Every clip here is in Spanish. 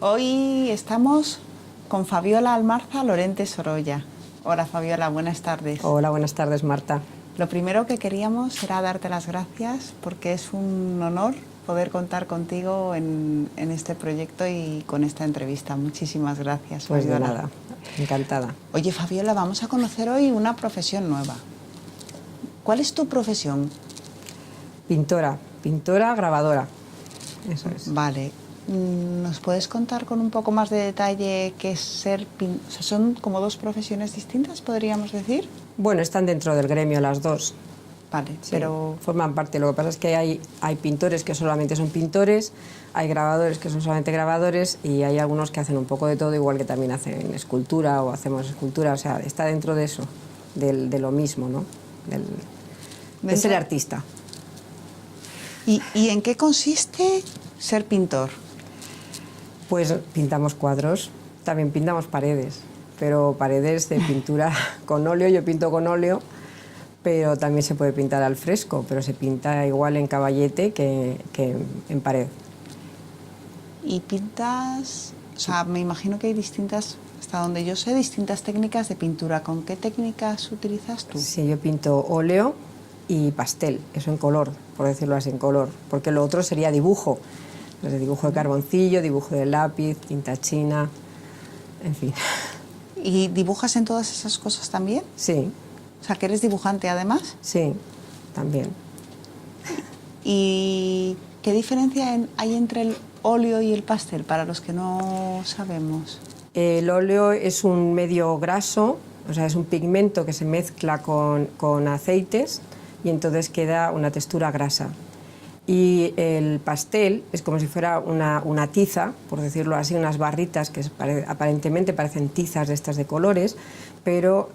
Hoy estamos con Fabiola Almarza Lorente Sorolla. Hola Fabiola, buenas tardes. Hola, buenas tardes, Marta. Lo primero que queríamos era darte las gracias porque es un honor poder contar contigo en este proyecto y con esta entrevista. Muchísimas gracias, Pues Fabiola. de nada, encantada. Oye, Fabiola, vamos a conocer hoy una profesión nueva. ¿Cuál es tu profesión? Pintora, grabadora. Eso es. Vale. ¿Nos puedes contar con un poco más de detalle qué es ser pintor? O sea, ¿son como dos profesiones distintas, podríamos decir? Bueno, están dentro del gremio las dos. Vale, Sí, pero... forman parte. Lo que pasa es que hay pintores que solamente son pintores, hay grabadores que son solamente grabadores y hay algunos que hacen un poco de todo, igual que también hacen escultura o hacemos escultura. O sea, está dentro de eso, de lo mismo, ¿no? De ser artista. ¿Y en qué consiste ser pintor? Pues pintamos cuadros, también pintamos paredes, pero paredes de pintura con óleo. Yo pinto con óleo, pero también se puede pintar al fresco, pero se pinta igual en caballete que en pared. ¿Y pintas? O sea, me imagino que hay distintas, hasta donde yo sé, distintas técnicas de pintura. ¿Con qué técnicas utilizas tú? Sí, yo pinto óleo y pastel, eso en color, por decirlo así, en color, porque lo otro sería dibujo. Desde dibujo de carboncillo, dibujo de lápiz, tinta china, en fin. ¿Y dibujas en todas esas cosas también? Sí. O sea, que eres dibujante además. Sí, también. ¿Y qué diferencia hay entre el óleo y el pastel, para los que no sabemos? El óleo es un medio graso, o sea, es un pigmento que se mezcla con aceites y entonces queda una textura grasa. Y el pastel es como si fuera una tiza, por decirlo así, unas barritas que aparentemente parecen tizas de estas de colores, pero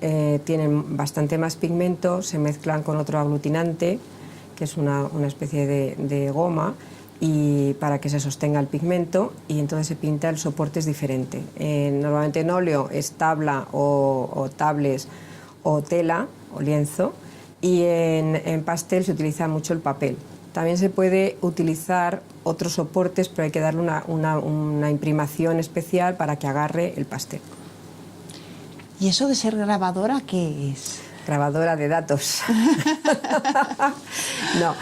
tienen bastante más pigmento, se mezclan con otro aglutinante, que es una especie de goma, y para que se sostenga el pigmento, y entonces se pinta, el soporte es diferente. Normalmente en óleo es tabla o tables o tela o lienzo, y en pastel se utiliza mucho el papel. También se puede utilizar otros soportes, pero hay que darle una imprimación especial para que agarre el pastel. ¿Y eso de ser grabadora qué es? Grabadora de datos. No,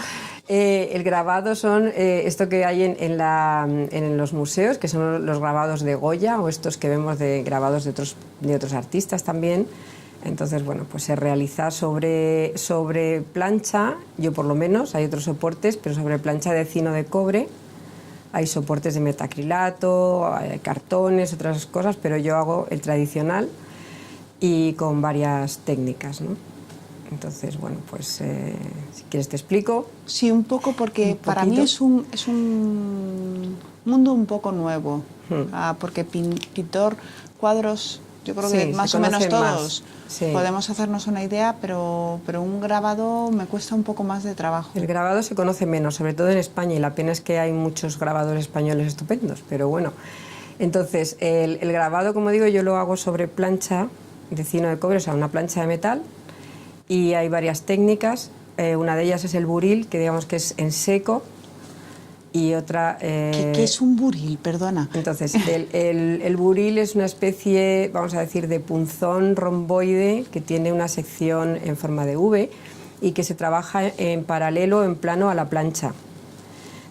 el grabado son esto que hay en los museos, que son los grabados de Goya, o estos que vemos de grabados de otros artistas también. Entonces, bueno, pues se realiza sobre plancha, yo por lo menos, hay otros soportes, pero sobre plancha de cino de cobre. Hay soportes de metacrilato, hay cartones, otras cosas, pero yo hago el tradicional y con varias técnicas, ¿no? Entonces, bueno, pues si quieres te explico. Sí, un poco, porque para mí es un mundo un poco nuevo, porque pintor, cuadros, yo creo que más o menos todos podemos hacernos una idea, pero un grabado me cuesta un poco más de trabajo. El grabado se conoce menos, sobre todo en España, y la pena es que hay muchos grabadores españoles estupendos, pero bueno. Entonces, el grabado, como digo, yo lo hago sobre plancha de cino de cobre, o sea, una plancha de metal, y hay varias técnicas. Una de ellas es el buril, que digamos que es en seco, y otra... ¿Qué es un buril? Perdona. Entonces, el buril es una especie, vamos a decir, de punzón romboide que tiene una sección en forma de V y que se trabaja en paralelo, en plano a la plancha.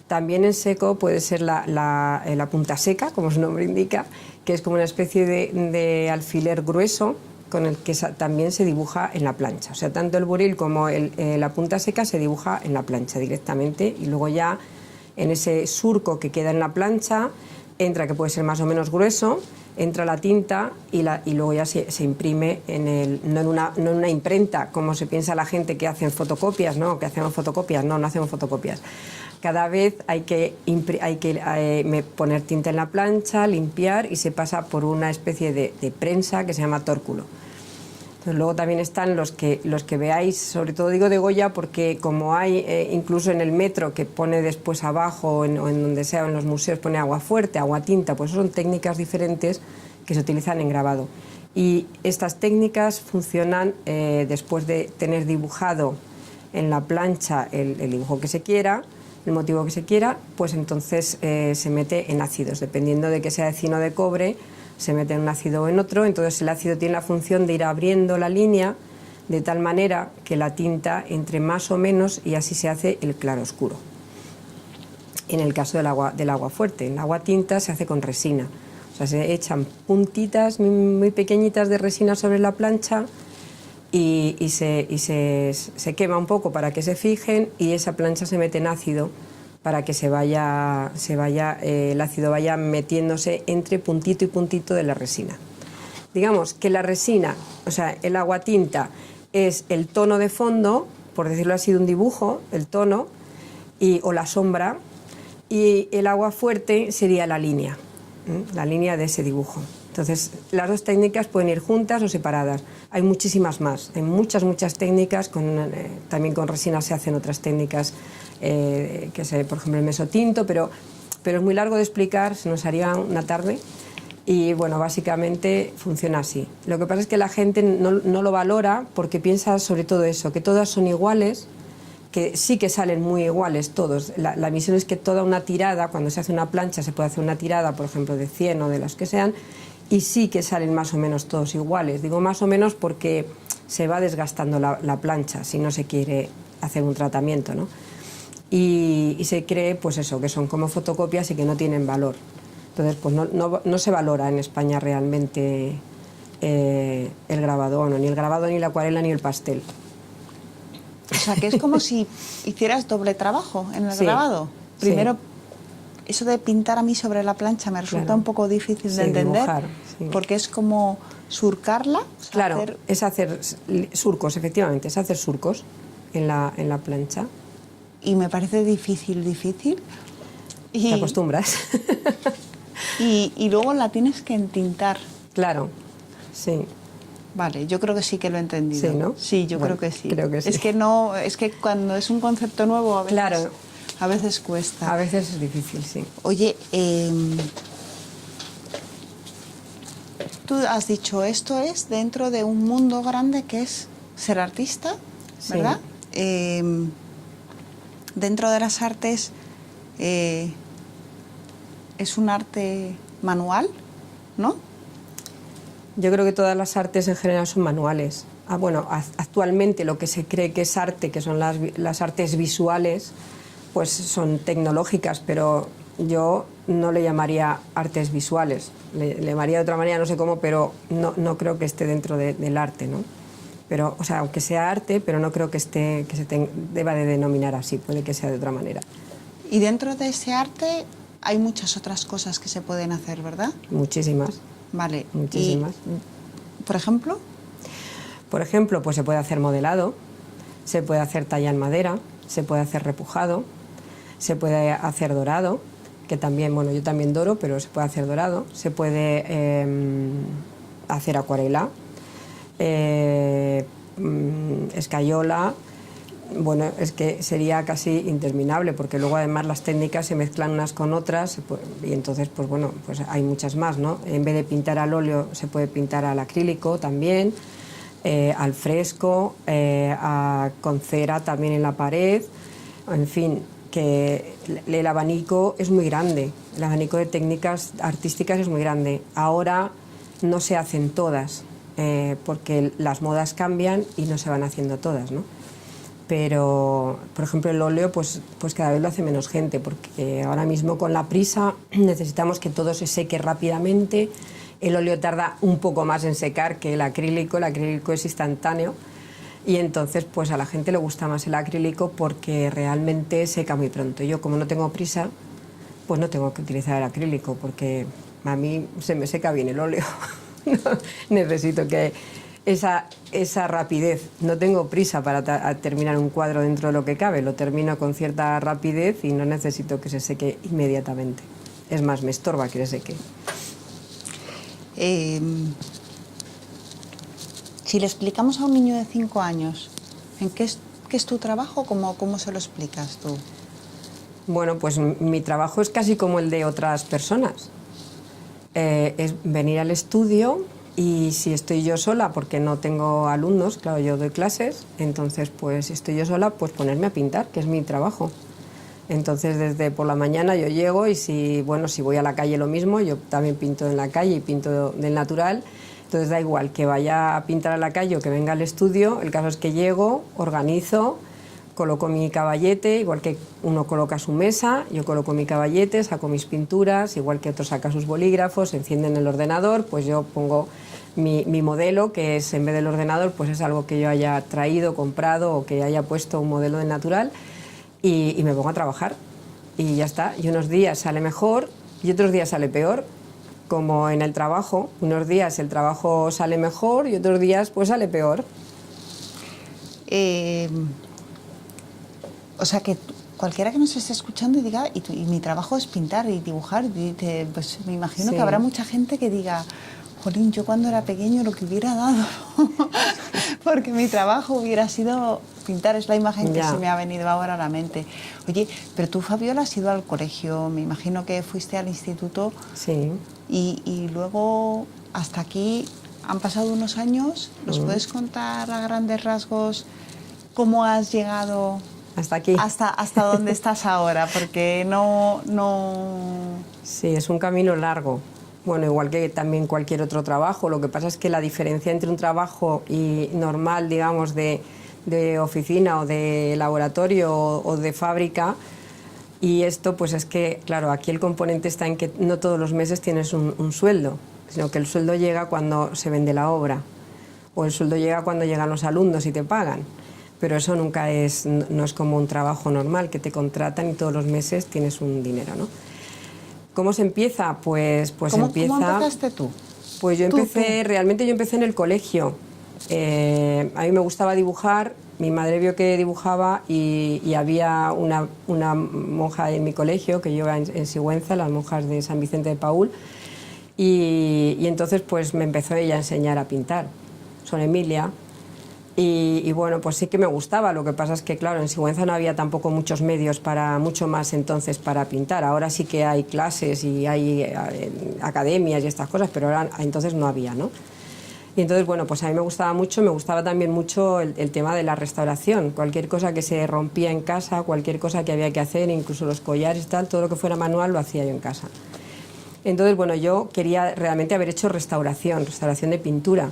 También en seco puede ser la punta seca, como su nombre indica, que es como una especie de alfiler grueso con el que también se dibuja en la plancha. O sea, tanto el buril como la punta seca se dibuja en la plancha directamente, y luego ya en ese surco que queda en la plancha entra, que puede ser más o menos grueso, entra la tinta y luego ya se imprime no en una imprenta, como se piensa la gente que hacen fotocopias, ¿no? Que hacemos fotocopias, no hacemos fotocopias. Cada vez hay que poner tinta en la plancha, limpiar, y se pasa por una especie de prensa que se llama tórculo. Entonces, luego también están los que veáis, sobre todo digo de Goya, porque como hay incluso en el metro, que pone después abajo, o en donde sea, en los museos pone agua fuerte, agua tinta, pues son técnicas diferentes que se utilizan en grabado. Y estas técnicas funcionan después de tener dibujado en la plancha el dibujo que se quiera. el motivo que se quiera, pues entonces se mete en ácidos, dependiendo de que sea de zinc o de cobre, se mete en un ácido o en otro. Entonces el ácido tiene la función de ir abriendo la línea de tal manera que la tinta entre más o menos y así se hace el claroscuro. En el caso del agua fuerte, el agua tinta se hace con resina, o sea, se echan puntitas muy pequeñitas de resina sobre la plancha y se quema un poco para que se fijen, y esa plancha se mete en ácido para que el ácido vaya metiéndose entre puntito y puntito de la resina. Digamos que la resina, o sea, el agua tinta es el tono de fondo, por decirlo así, de un dibujo, el tono o la sombra, y el agua fuerte sería la línea de ese dibujo. Entonces, las dos técnicas pueden ir juntas o separadas. Hay muchísimas más, hay muchas técnicas, también con resina se hacen otras técnicas, por ejemplo el mesotinto, pero es muy largo de explicar, se nos haría una tarde, y bueno, básicamente funciona así. Lo que pasa es que la gente no lo valora porque piensa sobre todo eso, que todas son iguales, que sí que salen muy iguales todos. La misión es que toda una tirada, cuando se hace una plancha se puede hacer una tirada, por ejemplo, de 100 o de las que sean, y sí que salen más o menos todos iguales. Digo más o menos porque se va desgastando la plancha si no se quiere hacer un tratamiento, ¿no? Y se cree, pues eso, que son como fotocopias y que no tienen valor. Entonces, pues no se valora en España realmente el grabado, ni el grabado, ni la acuarela, ni el pastel. O sea, que es como si hicieras doble trabajo en el grabado. Primero, eso de pintar a mí sobre la plancha me resulta un poco difícil de entender, dibujar, porque es como surcarla. O sea, claro, es hacer surcos, efectivamente, es hacer surcos en la plancha. Y me parece difícil. Te acostumbras. y luego la tienes que entintar. Claro, sí. Vale, yo creo que sí que lo he entendido. Sí, ¿no? Sí, yo creo que sí. Creo que sí. Es que cuando es un concepto nuevo a veces cuesta. A veces es difícil, sí. Oye, tú has dicho, esto es dentro de un mundo grande que es ser artista, ¿verdad? Sí. Dentro de las artes es un arte manual, ¿no? Yo creo que todas las artes en general son manuales. Bueno, actualmente lo que se cree que es arte, que son las artes visuales, pues son tecnológicas, pero yo no le llamaría artes visuales. Le llamaría de otra manera, no sé cómo, pero no creo que esté dentro del arte, ¿no? Pero, o sea, aunque sea arte, pero no creo que se deba de denominar así, puede que sea de otra manera. Y dentro de ese arte hay muchas otras cosas que se pueden hacer, ¿verdad? Muchísimas. Vale. Muchísimas. ¿Y, por ejemplo? Por ejemplo, pues se puede hacer modelado, se puede hacer talla en madera, se puede hacer repujado, se puede hacer dorado, que también, bueno, yo también doro, pero se puede hacer dorado, se puede hacer acuarela, escayola. Bueno, es que sería casi interminable, porque luego además las técnicas se mezclan unas con otras y entonces, pues bueno, pues hay muchas más, ¿no? En vez de pintar al óleo se puede pintar al acrílico también, al fresco, con cera también en la pared, en fin, que el abanico es muy grande, el abanico de técnicas artísticas es muy grande. Ahora no se hacen todas, porque las modas cambian y no se van haciendo todas, ¿no? Pero, por ejemplo, el óleo pues cada vez lo hace menos gente, porque ahora mismo con la prisa necesitamos que todo se seque rápidamente. El óleo tarda un poco más en secar que el acrílico es instantáneo, y entonces pues a la gente le gusta más el acrílico porque realmente seca muy pronto. Yo, como no tengo prisa, pues no tengo que utilizar el acrílico, porque a mí se me seca bien el óleo. Necesito que esa rapidez. No tengo prisa para terminar un cuadro dentro de lo que cabe, lo termino con cierta rapidez y no necesito que se seque inmediatamente. Es más, me estorba que se seque. Si le explicamos a un niño de 5 años ¿en qué es tu trabajo? ¿Cómo se lo explicas tú? Bueno, pues mi trabajo es casi como el de otras personas. Es venir al estudio, y si estoy yo sola, porque no tengo alumnos, claro, yo doy clases, entonces pues si estoy yo sola, pues ponerme a pintar, que es mi trabajo. Entonces desde por la mañana yo llego y si voy a la calle lo mismo, yo también pinto en la calle y pinto del natural. Entonces da igual que vaya a pintar a la calle o que venga al estudio, el caso es que llego, organizo, coloco mi caballete, igual que uno coloca su mesa, yo coloco mi caballete, saco mis pinturas, igual que otro saca sus bolígrafos, encienden el ordenador, pues yo pongo mi modelo, que es en vez del ordenador, pues es algo que yo haya traído, comprado o que haya puesto un modelo de natural y me pongo a trabajar y ya está. Y unos días sale mejor y otros días sale peor, como en el trabajo. Unos días el trabajo sale mejor y otros días pues sale peor. O sea que cualquiera que nos esté escuchando y diga, y mi trabajo es pintar y dibujar, pues me imagino que habrá mucha gente que diga, jolín, yo cuando era pequeño lo que hubiera dado, porque mi trabajo hubiera sido pintar, es la imagen que se me ha venido ahora a la mente. Oye, pero tú, Fabiola, has ido al colegio, me imagino que fuiste al instituto. Sí. Y luego hasta aquí han pasado unos años. ¿Nos puedes contar a grandes rasgos cómo has llegado hasta aquí? Hasta donde estás ahora, porque no... Sí, es un camino largo. Bueno, igual que también cualquier otro trabajo, lo que pasa es que la diferencia entre un trabajo y normal, digamos, de oficina o de laboratorio o de fábrica, y esto pues es que, claro, aquí el componente está en que no todos los meses tienes un sueldo, sino que el sueldo llega cuando se vende la obra, o el sueldo llega cuando llegan los alumnos y te pagan. Pero eso nunca no es como un trabajo normal, que te contratan y todos los meses tienes un dinero, ¿no? ¿Cómo se empieza? Pues ¿Cómo empezaste tú? Pues yo empecé, realmente yo empecé en el colegio. A mí me gustaba dibujar, mi madre vio que dibujaba y había una monja en mi colegio que yo iba en Sigüenza, las monjas de San Vicente de Paúl, y entonces pues me empezó ella a enseñar a pintar, Son Emilia. Y bueno, pues sí que me gustaba, lo que pasa es que claro, en Sigüenza no había tampoco muchos medios mucho más entonces para pintar. Ahora sí que hay clases y hay academias y estas cosas, pero ahora, entonces no había, ¿no? Y entonces, bueno, pues a mí me gustaba mucho, me gustaba también mucho el tema de la restauración. Cualquier cosa que se rompía en casa, cualquier cosa que había que hacer, incluso los collares y tal, todo lo que fuera manual lo hacía yo en casa. Entonces, bueno, yo quería realmente haber hecho restauración de pintura,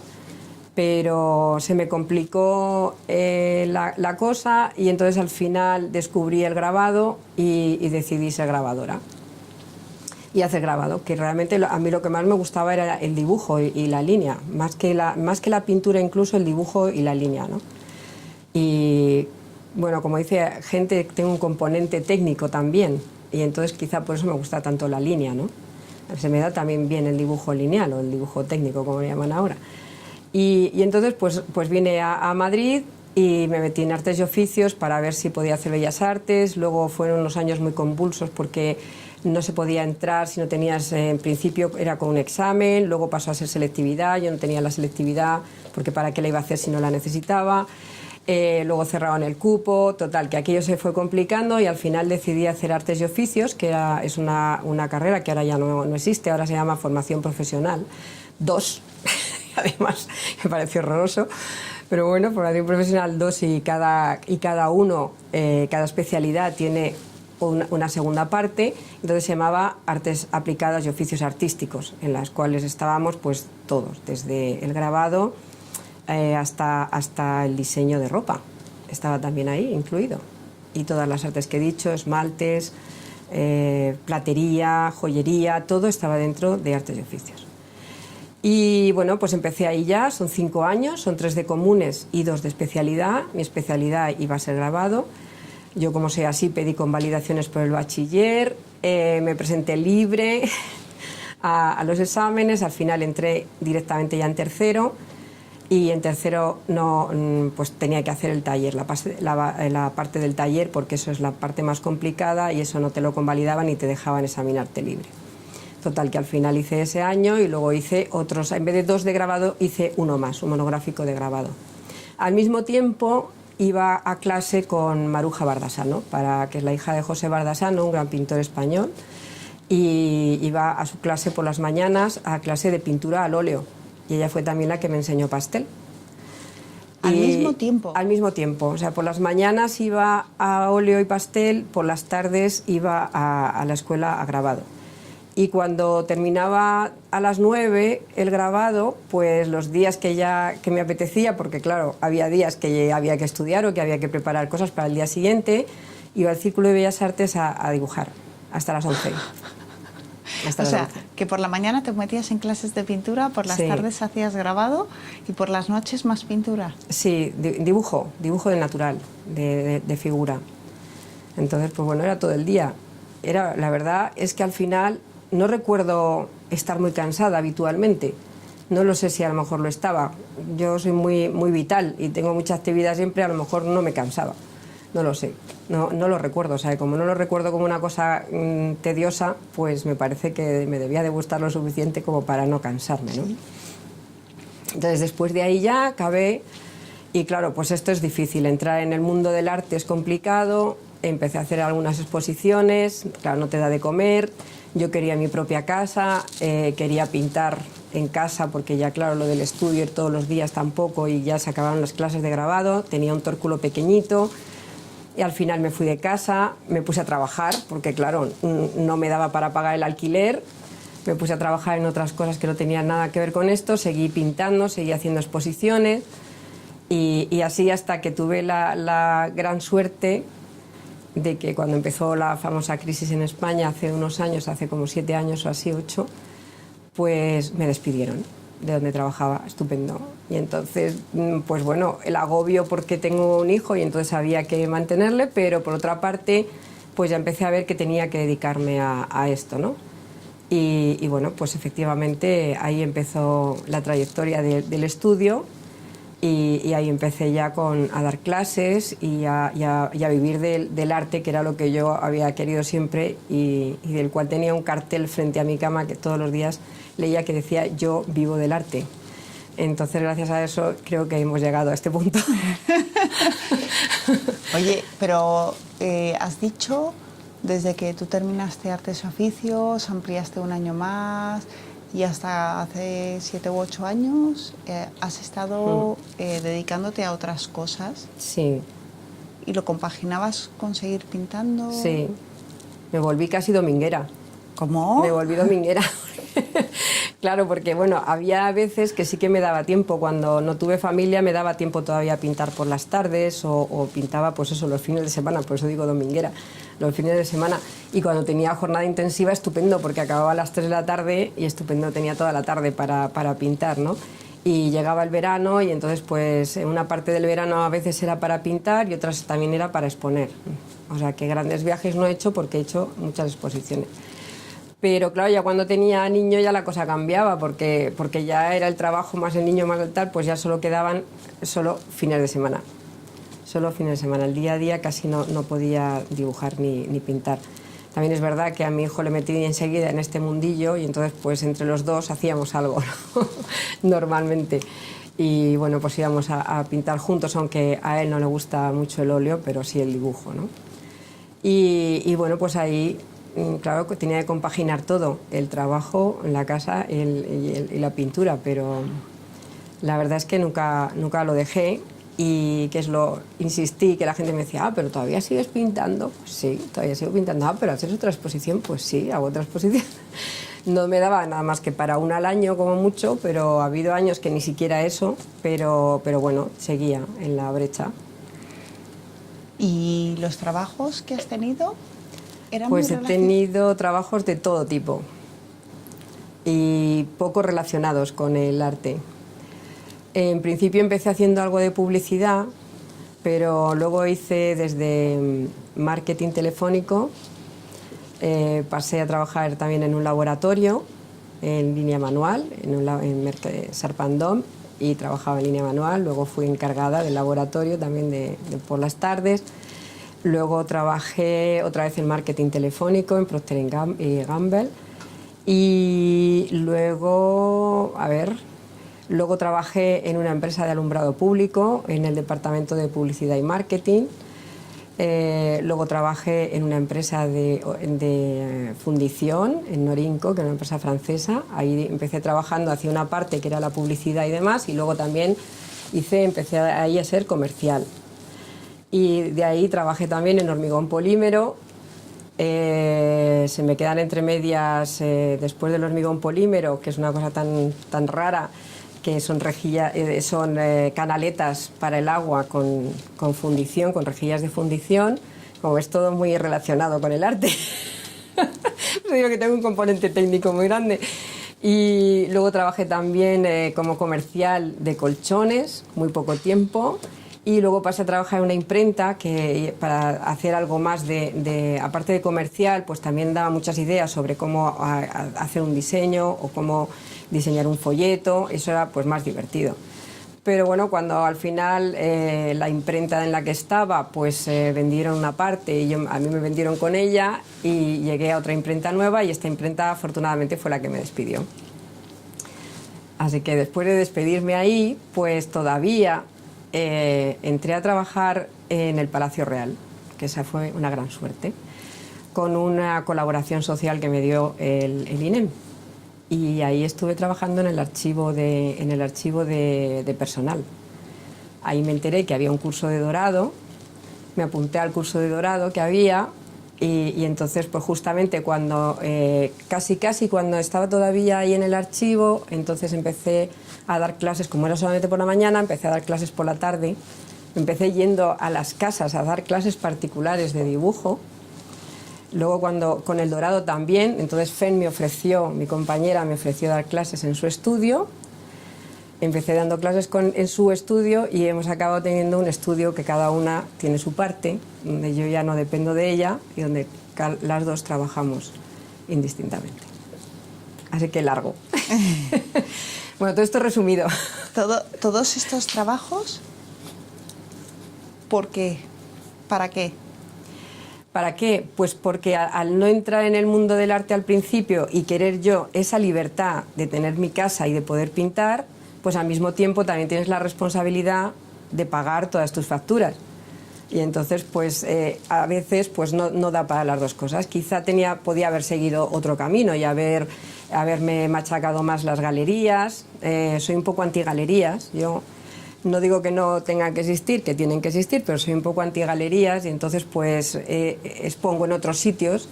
pero se me complicó la cosa y entonces al final descubrí el grabado y decidí ser grabadora y hacer grabado, que realmente a mí lo que más me gustaba era el dibujo y la línea, más que la pintura, incluso el dibujo y la línea, ¿no? Y bueno, como dice gente, tengo un componente técnico también y entonces quizá por eso me gusta tanto la línea, ¿no? Se me da también bien el dibujo lineal o el dibujo técnico, como lo llaman ahora. Y entonces pues vine a Madrid y me metí en Artes y Oficios para ver si podía hacer Bellas Artes. Luego fueron unos años muy convulsos porque no se podía entrar si no tenías, en principio era con un examen, luego pasó a ser selectividad, yo no tenía la selectividad porque para qué la iba a hacer si no la necesitaba. Luego cerraban el cupo, total, que aquello se fue complicando y al final decidí hacer Artes y Oficios, que es una carrera que ahora ya no existe, ahora se llama Formación Profesional 2. Además, me pareció horroroso, pero bueno, Formación Profesional 2 y cada especialidad tiene una segunda parte, entonces se llamaba Artes Aplicadas y Oficios Artísticos, en las cuales estábamos pues todos, desde el grabado hasta el diseño de ropa, estaba también ahí incluido, y todas las artes que he dicho, esmaltes, platería, joyería, todo estaba dentro de Artes y Oficios. Y bueno, pues empecé ahí ya, son 5 años, son 3 de comunes y 2 de especialidad. Mi especialidad iba a ser grabado. Yo, como sé así, pedí convalidaciones por el bachiller, me presenté libre a los exámenes, al final entré directamente ya en tercero y en tercero pues tenía que hacer el taller, la parte del taller, porque eso es la parte más complicada y eso no te lo convalidaban y te dejaban examinarte libre. Total, que al final hice ese año y luego hice otros, en vez de 2 de grabado, hice uno más, un monográfico de grabado. Al mismo tiempo iba a clase con Maruja Bardasano, que es la hija de José Bardasano, un gran pintor español, y iba a su clase por las mañanas, a clase de pintura al óleo, y ella fue también la que me enseñó pastel. ¿Al mismo tiempo? Al mismo tiempo. O sea, por las mañanas iba a óleo y pastel, por las tardes iba a la escuela a grabado. Y cuando terminaba a las 9 el grabado, pues los días que me apetecía, porque claro, había días que había que estudiar o que había que preparar cosas para el día siguiente, iba al Círculo de Bellas Artes a dibujar hasta las 11. O sea, que por la mañana te metías en clases de pintura, por las tardes hacías grabado y por las noches más pintura. Sí, dibujo de natural, de figura. Entonces, pues bueno, era todo el día. La verdad es que al final no recuerdo estar muy cansada habitualmente. No lo sé si a lo mejor lo estaba. Yo soy muy vital y tengo mucha actividad siempre, a lo mejor no me cansaba. No lo sé, no lo recuerdo. O sea, como no lo recuerdo como una cosa tediosa, pues me parece que me debía de gustar lo suficiente como para no cansarme, ¿no? Entonces, después de ahí ya acabé y claro, pues esto es difícil. Entrar en el mundo del arte es complicado. Empecé a hacer algunas exposiciones, claro, no te da de comer. Yo quería mi propia casa, quería pintar en casa porque ya, claro, lo del estudio ir todos los días tampoco y ya se acabaron las clases de grabado. Tenía un tórculo pequeñito. Y al final me fui de casa, me puse a trabajar, porque claro, no me daba para pagar el alquiler. Me puse a trabajar en otras cosas que no tenían nada que ver con esto, seguí pintando, seguí haciendo exposiciones y así hasta que tuve la gran suerte de que cuando empezó la famosa crisis en España hace unos años, hace como 7 años o así, 8, pues me despidieron de donde trabajaba, estupendo. Y entonces, pues bueno, el agobio porque tengo un hijo y entonces había que mantenerle, pero por otra parte, pues ya empecé a ver que tenía que dedicarme a esto, ¿no? Y bueno, pues efectivamente ahí empezó la trayectoria del estudio y ahí empecé ya a dar clases y a vivir del arte, que era lo que yo había querido siempre y del cual tenía un cartel frente a mi cama que todos los días leía que decía yo vivo del arte. Entonces, gracias a eso, creo que hemos llegado a este punto. Oye, pero has dicho, desde que tú terminaste Artes y Oficios, ampliaste un año más y hasta hace 7 u 8 años has estado dedicándote a otras cosas. Sí. ¿Y lo compaginabas con seguir pintando? Sí. Me volví casi dominguera. ¿Cómo? Me volví dominguera. Claro, porque bueno, había veces que sí que me daba tiempo. Cuando no tuve familia me daba tiempo todavía a pintar por las tardes o pintaba pues eso los fines de semana, por eso digo dominguera, los fines de semana. Y cuando tenía jornada intensiva, estupendo, porque acababa a las 3 de la tarde y estupendo, tenía toda la tarde para pintar, ¿no? Y llegaba el verano y entonces pues una parte del verano a veces era para pintar y otras también era para exponer. O sea que grandes viajes no he hecho porque he hecho muchas exposiciones. Pero claro, ya cuando tenía niño ya la cosa cambiaba, porque ya era el trabajo más el niño más el tal, pues ya solo quedaban fines de semana. Solo fines de semana. El día a día casi no podía dibujar ni pintar. También es verdad que a mi hijo le metí enseguida en este mundillo y entonces pues entre los dos hacíamos algo, ¿no? Normalmente. Y bueno, pues íbamos a pintar juntos, aunque a él no le gusta mucho el óleo, pero sí el dibujo, ¿no? Y bueno, pues ahí... Claro que tenía que compaginar todo, el trabajo, la casa y la pintura, pero la verdad es que nunca lo dejé y insistí, que la gente me decía, pero ¿todavía sigues pintando? Pues sí, todavía sigo pintando, pero ¿haces otra exposición? Pues sí, hago otra exposición. No me daba nada más que para una al año como mucho, pero ha habido años que ni siquiera eso, pero bueno, seguía en la brecha. ¿Y los trabajos que has tenido? Pues he tenido trabajos de todo tipo y poco relacionados con el arte. En principio empecé haciendo algo de publicidad, pero luego hice desde marketing telefónico, pasé a trabajar también en un laboratorio en línea manual, en Sarpandom, y trabajaba en línea manual. Luego fui encargada del laboratorio también por las tardes. Luego trabajé otra vez en marketing telefónico en Procter & Gamble y luego trabajé en una empresa de alumbrado público en el departamento de publicidad y marketing. Luego trabajé en una empresa de fundición en Norinco, que era una empresa francesa. Ahí empecé trabajando hacia una parte que era la publicidad y demás, y luego también empecé ahí a ser comercial. Y de ahí trabajé también en hormigón polímero. Se me quedan entre medias, después del hormigón polímero, que es una cosa tan rara, que son canaletas para el agua con fundición, con rejillas de fundición. Como es todo muy relacionado con el arte. Digo que tengo un componente técnico muy grande. Y luego trabajé también como comercial de colchones, muy poco tiempo. Y luego pasé a trabajar en una imprenta que para hacer algo más aparte de comercial, pues también daba muchas ideas sobre cómo hacer un diseño o cómo diseñar un folleto. Eso era pues más divertido. Pero bueno, cuando al final la imprenta en la que estaba, pues vendieron una parte y a mí me vendieron con ella y llegué a otra imprenta nueva y esta imprenta afortunadamente fue la que me despidió. Así que después de despedirme ahí, pues todavía entré a trabajar en el Palacio Real, que esa fue una gran suerte, con una colaboración social que me dio el INEM. Y ahí estuve trabajando en el archivo de personal. Ahí me enteré que había un curso de dorado, me apunté al curso de dorado que había y entonces pues justamente cuando casi cuando estaba todavía ahí en el archivo, entonces empecé a dar clases, como era solamente por la mañana, empecé a dar clases por la tarde, empecé yendo a las casas a dar clases particulares de dibujo. Luego con el dorado también, entonces Fen mi compañera me ofreció dar clases en su estudio. Empecé dando clases en su estudio y hemos acabado teniendo un estudio que cada una tiene su parte, donde yo ya no dependo de ella y donde las dos trabajamos indistintamente. Así que largo. Bueno, todo esto resumido. Todos estos trabajos, ¿por qué? ¿Para qué? ¿Para qué? Pues porque al no entrar en el mundo del arte al principio y querer yo esa libertad de tener mi casa y de poder pintar, pues al mismo tiempo también tienes la responsabilidad de pagar todas tus facturas. Y entonces, pues a veces pues no da para las dos cosas. Quizá podía haber seguido otro camino y haberme machacado más las galerías. Soy un poco anti-galerías. Yo no digo que no tengan que existir, que tienen que existir, pero soy un poco anti-galerías y entonces pues expongo en otros sitios.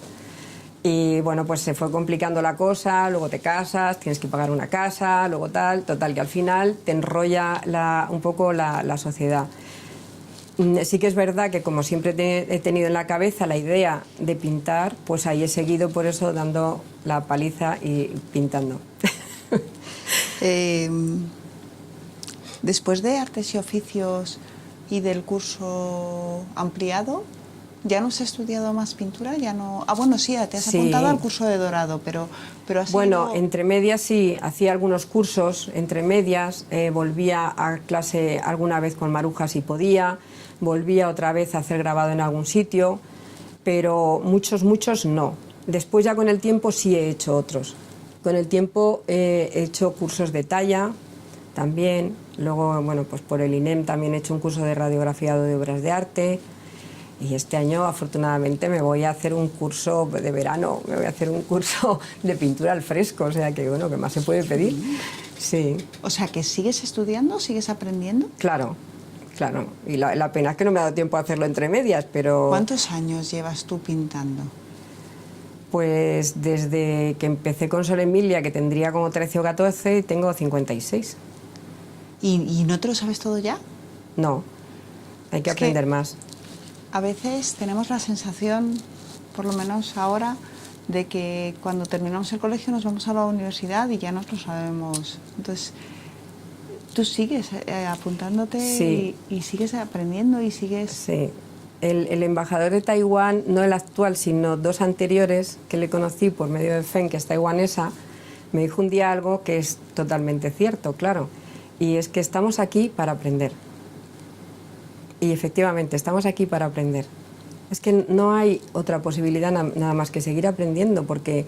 Y bueno, pues se fue complicando la cosa, luego te casas, tienes que pagar una casa, luego total, que al final te enrolla un poco la sociedad. Sí que es verdad que como siempre he tenido en la cabeza la idea de pintar, pues ahí he seguido por eso dando la paliza y pintando. Después de Artes y Oficios y del curso ampliado, ¿ya no has estudiado más pintura? ¿Ya no? Ah, bueno, sí, te has apuntado al curso de dorado, pero has Bueno, ido... entre medias sí, hacía algunos cursos, entre medias, volvía a clase alguna vez con Maruja si podía, volvía otra vez a hacer grabado en algún sitio, pero muchos no. Después ya con el tiempo sí he hecho otros. Con el tiempo he hecho cursos de talla también, luego, bueno, pues por el INEM también he hecho un curso de radiografiado de obras de arte. Y este año, afortunadamente, me voy a hacer un curso de verano, me voy a hacer un curso de pintura al fresco, o sea que, bueno, ¿qué más se puede pedir? Sí. O sea, que sigues estudiando, sigues aprendiendo. Claro. Y la pena es que no me ha dado tiempo a hacerlo entre medias, pero... ¿Cuántos años llevas tú pintando? Pues desde que empecé con Sol Emilia, que tendría como 13 o 14, tengo 56. ¿Y no te lo sabes todo ya? No, hay que aprender más. A veces tenemos la sensación, por lo menos ahora, de que cuando terminamos el colegio nos vamos a la universidad y ya nos lo sabemos. Entonces, tú sigues apuntándote sí. y sigues aprendiendo y sigues... Sí. El embajador de Taiwán, no el actual, sino dos anteriores que le conocí por medio de Fen, que es taiwanesa, me dijo un día algo que es totalmente cierto, claro, y es que estamos aquí para aprender. Y efectivamente, estamos aquí para aprender. Es que no hay otra posibilidad nada más que seguir aprendiendo, porque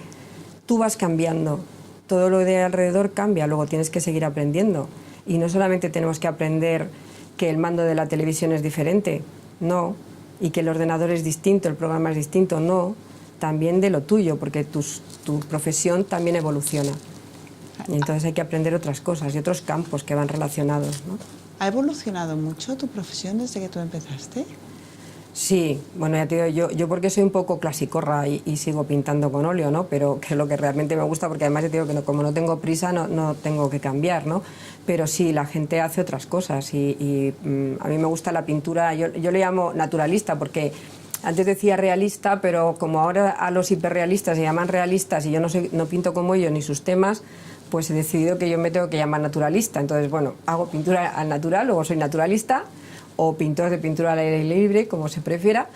tú vas cambiando, todo lo de alrededor cambia, luego tienes que seguir aprendiendo. Y no solamente tenemos que aprender que el mando de la televisión es diferente, no, y que el ordenador es distinto, el programa es distinto, no, también de lo tuyo, porque tu profesión también evoluciona. Y entonces hay que aprender otras cosas y otros campos que van relacionados, ¿no? ¿Ha evolucionado mucho tu profesión desde que tú empezaste? Sí, bueno, ya te digo, yo porque soy un poco clasicorra y sigo pintando con óleo, ¿no? Pero que es lo que realmente me gusta, porque además ya te digo que como no tengo prisa, no tengo que cambiar, ¿no? Pero sí, la gente hace otras cosas y a mí me gusta la pintura, yo le llamo naturalista, porque antes decía realista, pero como ahora a los hiperrealistas se llaman realistas y yo no pinto como ellos ni sus temas, pues he decidido que yo me tengo que llamar naturalista. Entonces, bueno, hago pintura al natural, luego soy naturalista, o pintor de pintura al aire libre, como se prefiera,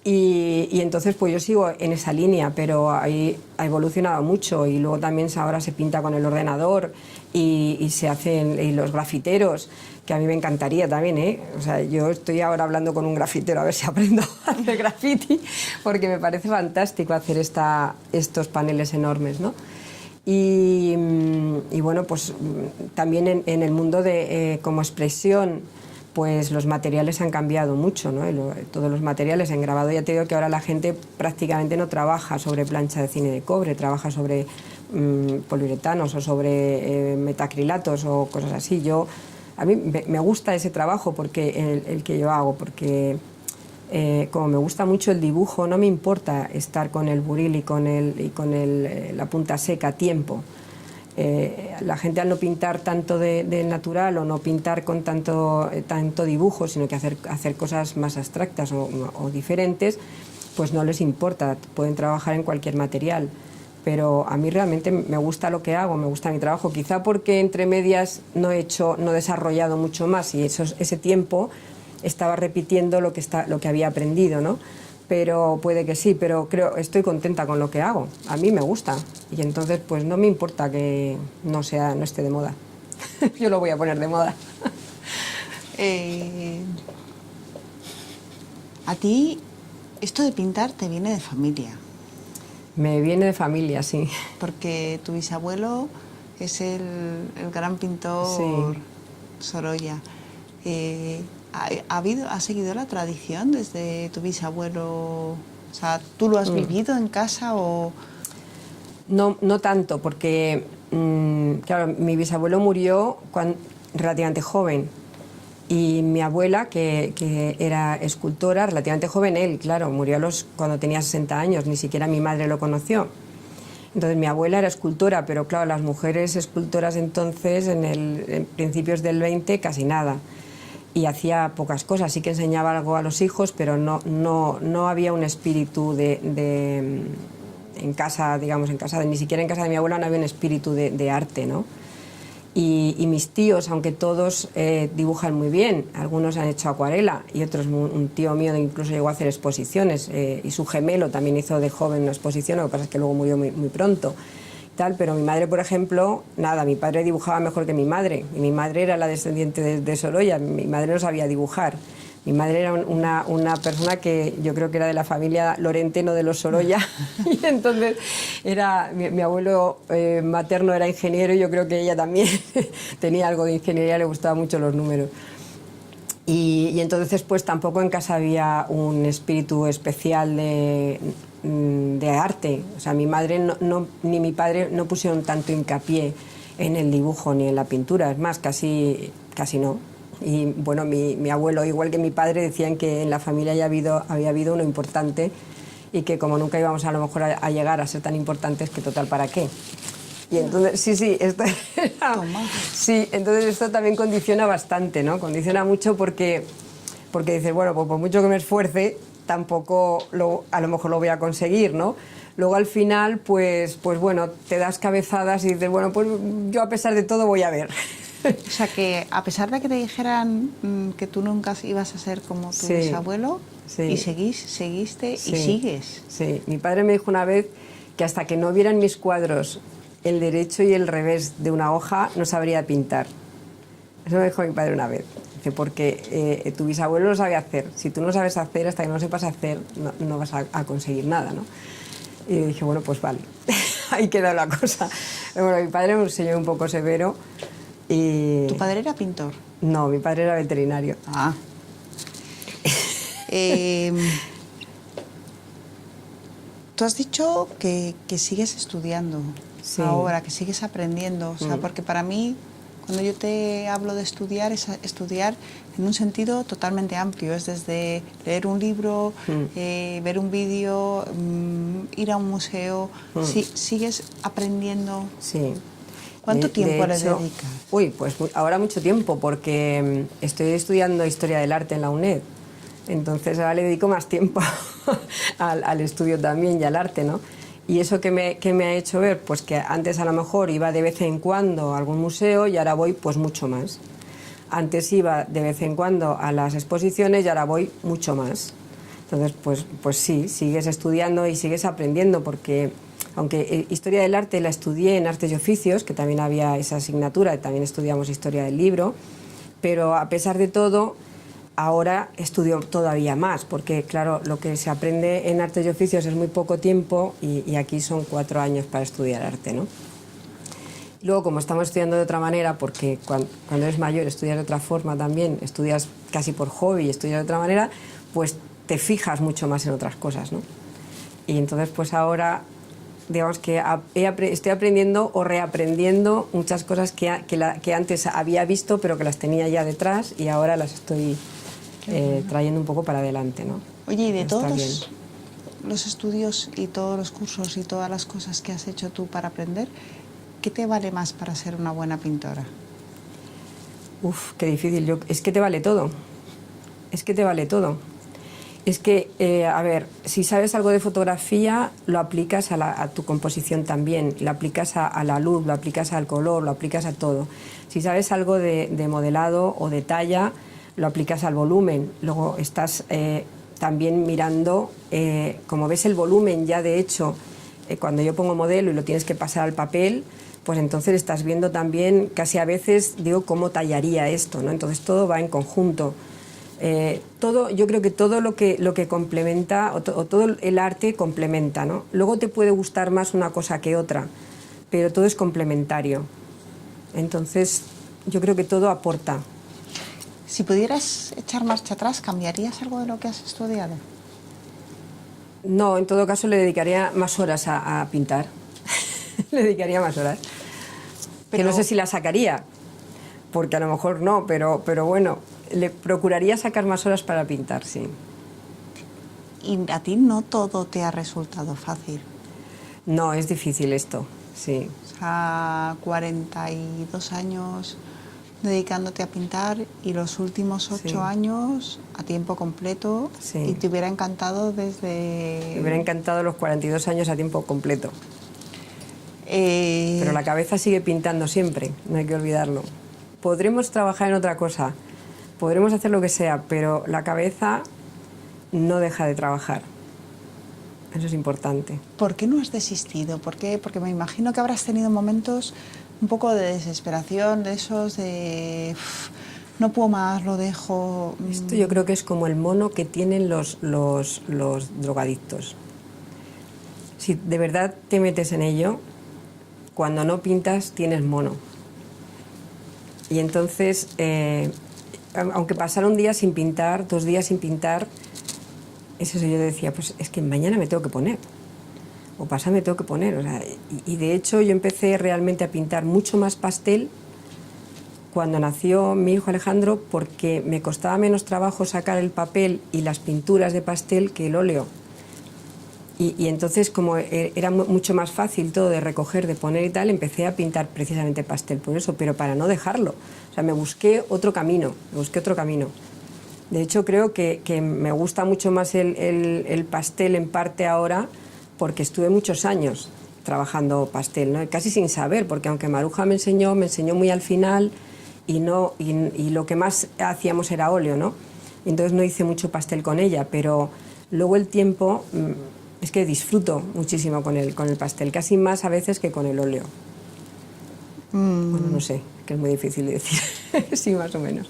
y entonces pues yo sigo en esa línea, pero ahí ha evolucionado mucho y luego también ahora se pinta con el ordenador y se hacen y los grafiteros, que a mí me encantaría también, ¿eh? O sea, yo estoy ahora hablando con un grafitero a ver si aprendo a hacer graffiti, porque me parece fantástico hacer estos paneles enormes, ¿no? Y bueno, pues también en el mundo de como expresión, pues los materiales han cambiado mucho, ¿no? Todos los materiales en grabado, ya te digo que ahora la gente prácticamente no trabaja sobre plancha de cine de cobre, trabaja sobre poliuretanos o sobre metacrilatos o cosas así. A mí me gusta ese trabajo porque el que yo hago, porque como me gusta mucho el dibujo, no me importa estar con el buril y con la punta seca a tiempo. La gente al no pintar tanto de natural o no pintar con tanto dibujo, sino que hacer cosas más abstractas o diferentes, pues no les importa, pueden trabajar en cualquier material. Pero a mí realmente me gusta lo que hago, me gusta mi trabajo, quizá porque entre medias no he desarrollado mucho más y ese tiempo estaba repitiendo lo que había aprendido, ¿no? Pero puede que sí, pero estoy contenta con lo que hago, a mí me gusta y entonces pues no me importa que no esté de moda. Yo lo voy a poner de moda. A ti esto de pintar te viene de familia. Me viene de familia, sí. Porque tu bisabuelo es el gran pintor sí. Sorolla. ¿Ha seguido la tradición desde tu bisabuelo? O sea, ¿tú lo has vivido en casa o...? No tanto, porque, claro, mi bisabuelo murió relativamente joven y mi abuela, que era escultora, relativamente joven, él, claro, murió cuando tenía 60 años, ni siquiera mi madre lo conoció. Entonces mi abuela era escultora, pero claro, las mujeres escultoras entonces, en principios del 20, casi nada. Y hacía pocas cosas, sí que enseñaba algo a los hijos, pero no había un espíritu en casa, digamos, ni siquiera en casa de mi abuela no había un espíritu de arte, ¿no? Y mis tíos, aunque todos dibujan muy bien, algunos han hecho acuarela y otros, un tío mío incluso llegó a hacer exposiciones y su gemelo también hizo de joven una exposición, lo que pasa es que luego murió muy pronto. Pero mi madre, por ejemplo, nada, mi padre dibujaba mejor que mi madre, y mi madre era la descendiente de Sorolla, mi madre no sabía dibujar. Mi madre era una persona que yo creo que era de la familia Lorente, no de los Sorolla, y entonces mi abuelo materno era ingeniero y yo creo que ella también tenía algo de ingeniería, le gustaban mucho los números. Y entonces pues tampoco en casa había un espíritu especial de arte. O sea, mi madre ni mi padre no pusieron tanto hincapié en el dibujo ni en la pintura, es más, casi no. Y bueno, mi abuelo, igual que mi padre, decían que en la familia había habido uno importante y que como nunca íbamos a lo mejor a llegar a ser tan importantes, que total, ¿para qué? Y entonces, sí, entonces esto también condiciona bastante, ¿no? Condiciona mucho porque dices, bueno, pues por mucho que me esfuerce, tampoco a lo mejor lo voy a conseguir, ¿no? Luego al final, pues bueno, te das cabezadas y dices, bueno, pues yo a pesar de todo voy a ver. O sea que a pesar de que te dijeran que tú nunca ibas a ser como tu bisabuelo, y seguiste sí, y sigues. Sí, mi padre me dijo una vez que hasta que no vieran mis cuadros el derecho y el revés de una hoja no sabría pintar. Eso me dijo mi padre una vez. Dice, porque tu bisabuelo lo sabe hacer. Si tú no sabes hacer, hasta que no sepas hacer, no vas a conseguir nada, ¿no? Y dije, bueno, pues vale, ahí queda la cosa. Pero bueno, mi padre era un señor un poco severo. ¿Tu padre era pintor? No, mi padre era veterinario. Ah. Tú has dicho que sigues estudiando ahora, que sigues aprendiendo. O sea, porque para mí, Cuando yo te hablo de estudiar, es estudiar en un sentido totalmente amplio. Es desde leer un libro, ver un vídeo, ir a un museo. Sigues aprendiendo. Sí. ¿Cuánto tiempo le dedicas? Uy, pues ahora mucho tiempo, porque estoy estudiando Historia del Arte en la UNED. Entonces ahora le dedico más tiempo al estudio también y al arte, ¿no? Y eso que me ha hecho ver, pues que antes a lo mejor iba de vez en cuando a algún museo y ahora voy pues mucho más. Antes iba de vez en cuando a las exposiciones y ahora voy mucho más. Entonces, pues sí, sigues estudiando y sigues aprendiendo, porque aunque Historia del Arte la estudié en Artes y Oficios, que también había esa asignatura, también estudiamos Historia del Libro, pero a pesar de todo, ahora estudio todavía más, porque claro, lo que se aprende en Artes y Oficios es muy poco tiempo y aquí son 4 años para estudiar arte, ¿no? Luego, como estamos estudiando de otra manera, porque cuando eres mayor estudias de otra forma también, estudias casi por hobby, estudias de otra manera, pues te fijas mucho más en otras cosas, ¿no? Y entonces, pues ahora, digamos que estoy aprendiendo o reaprendiendo muchas cosas que antes había visto, pero que las tenía ya detrás y ahora las estoy trayendo un poco para adelante, ¿no? Oye, y de todos los estudios y todos los cursos y todas las cosas que has hecho tú para aprender, ¿qué te vale más para ser una buena pintora? Uf, qué difícil. Es que te vale todo. Es que te vale todo. Es que, a ver, si sabes algo de fotografía, lo aplicas a tu composición también, lo aplicas a la luz, lo aplicas al color, lo aplicas a todo. Si sabes algo de modelado o de talla, lo aplicas al volumen. Luego estás también mirando, como ves el volumen ya de hecho, cuando yo pongo modelo y lo tienes que pasar al papel, pues entonces estás viendo también, casi a veces digo, cómo tallaría esto, ¿no? Entonces todo va en conjunto. Yo creo que todo lo que complementa, o todo el arte complementa, ¿no? Luego te puede gustar más una cosa que otra, pero todo es complementario. Entonces, yo creo que todo aporta. Si pudieras echar marcha atrás, ¿cambiarías algo de lo que has estudiado? No, en todo caso le dedicaría más horas a pintar. Le dedicaría más horas. Pero que no sé si la sacaría, porque a lo mejor no, pero bueno, le procuraría sacar más horas para pintar, sí. ¿Y a ti no todo te ha resultado fácil? No, es difícil esto, sí. O sea, 42 años dedicándote a pintar y los últimos 8 años a tiempo completo, y te hubiera encantado desde... Me hubiera encantado los 42 años a tiempo completo. Pero la cabeza sigue pintando siempre, no hay que olvidarlo. Podremos trabajar en otra cosa, podremos hacer lo que sea, pero la cabeza no deja de trabajar. Eso es importante. ¿Por qué no has desistido? ¿Por qué? Porque me imagino que habrás tenido momentos un poco de desesperación, de esos de no puedo más, lo dejo. Esto yo creo que es como el mono que tienen los drogadictos. Si de verdad te metes en ello, cuando no pintas tienes mono. Y entonces, aunque pasara un día sin pintar, 2 días sin pintar, es eso, yo decía, pues es que mañana me tengo que poner, o pasado me tengo que poner. O sea, y de hecho yo empecé realmente a pintar mucho más pastel cuando nació mi hijo Alejandro, porque me costaba menos trabajo sacar el papel y las pinturas de pastel que el óleo. Y entonces, como era mucho más fácil todo de recoger, de poner y tal, empecé a pintar precisamente pastel por eso, pero para no dejarlo. O sea, me busqué otro camino. De hecho, creo que me gusta mucho más el pastel en parte ahora, porque estuve muchos años trabajando pastel, ¿no? Casi sin saber, porque aunque Maruja me enseñó muy al final, y lo que más hacíamos era óleo, ¿no? Entonces no hice mucho pastel con ella, pero luego el tiempo... Es que disfruto muchísimo con el pastel, casi más a veces que con el óleo. Bueno, no sé, que es muy difícil de decir, sí, más o menos.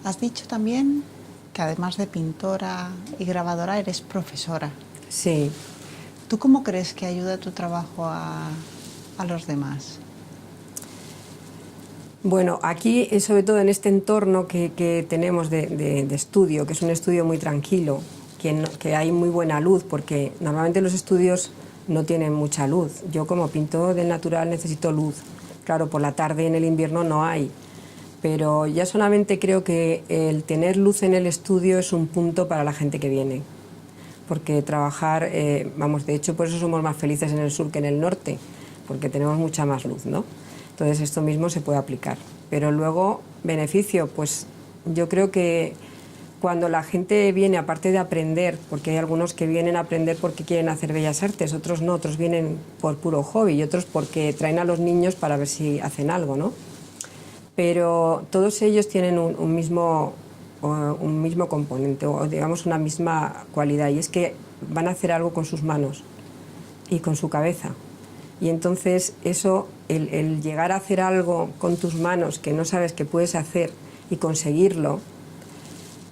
Has dicho también que además de pintora y grabadora eres profesora. Sí. ¿Tú cómo crees que ayuda tu trabajo a los demás? Bueno, aquí, sobre todo en este entorno que tenemos de estudio, que es un estudio muy tranquilo, que hay muy buena luz, porque normalmente los estudios no tienen mucha luz. Yo como pintor del natural necesito luz Claro, por la tarde en el invierno no hay, pero ya solamente creo que el tener luz en el estudio es un punto para la gente que viene, porque trabajar, vamos, de hecho por eso somos más felices en el sur que en el norte, porque tenemos mucha más luz, ¿no? Entonces esto mismo se puede aplicar. Pero luego, beneficio, pues yo creo que cuando la gente viene, aparte de aprender, porque hay algunos que vienen a aprender porque quieren hacer bellas artes, otros no, otros vienen por puro hobby y otros porque traen a los niños para ver si hacen algo, ¿no? Pero todos ellos tienen un mismo componente, o digamos una misma cualidad, y es que van a hacer algo con sus manos y con su cabeza. Y entonces eso, el llegar a hacer algo con tus manos que no sabes que puedes hacer y conseguirlo,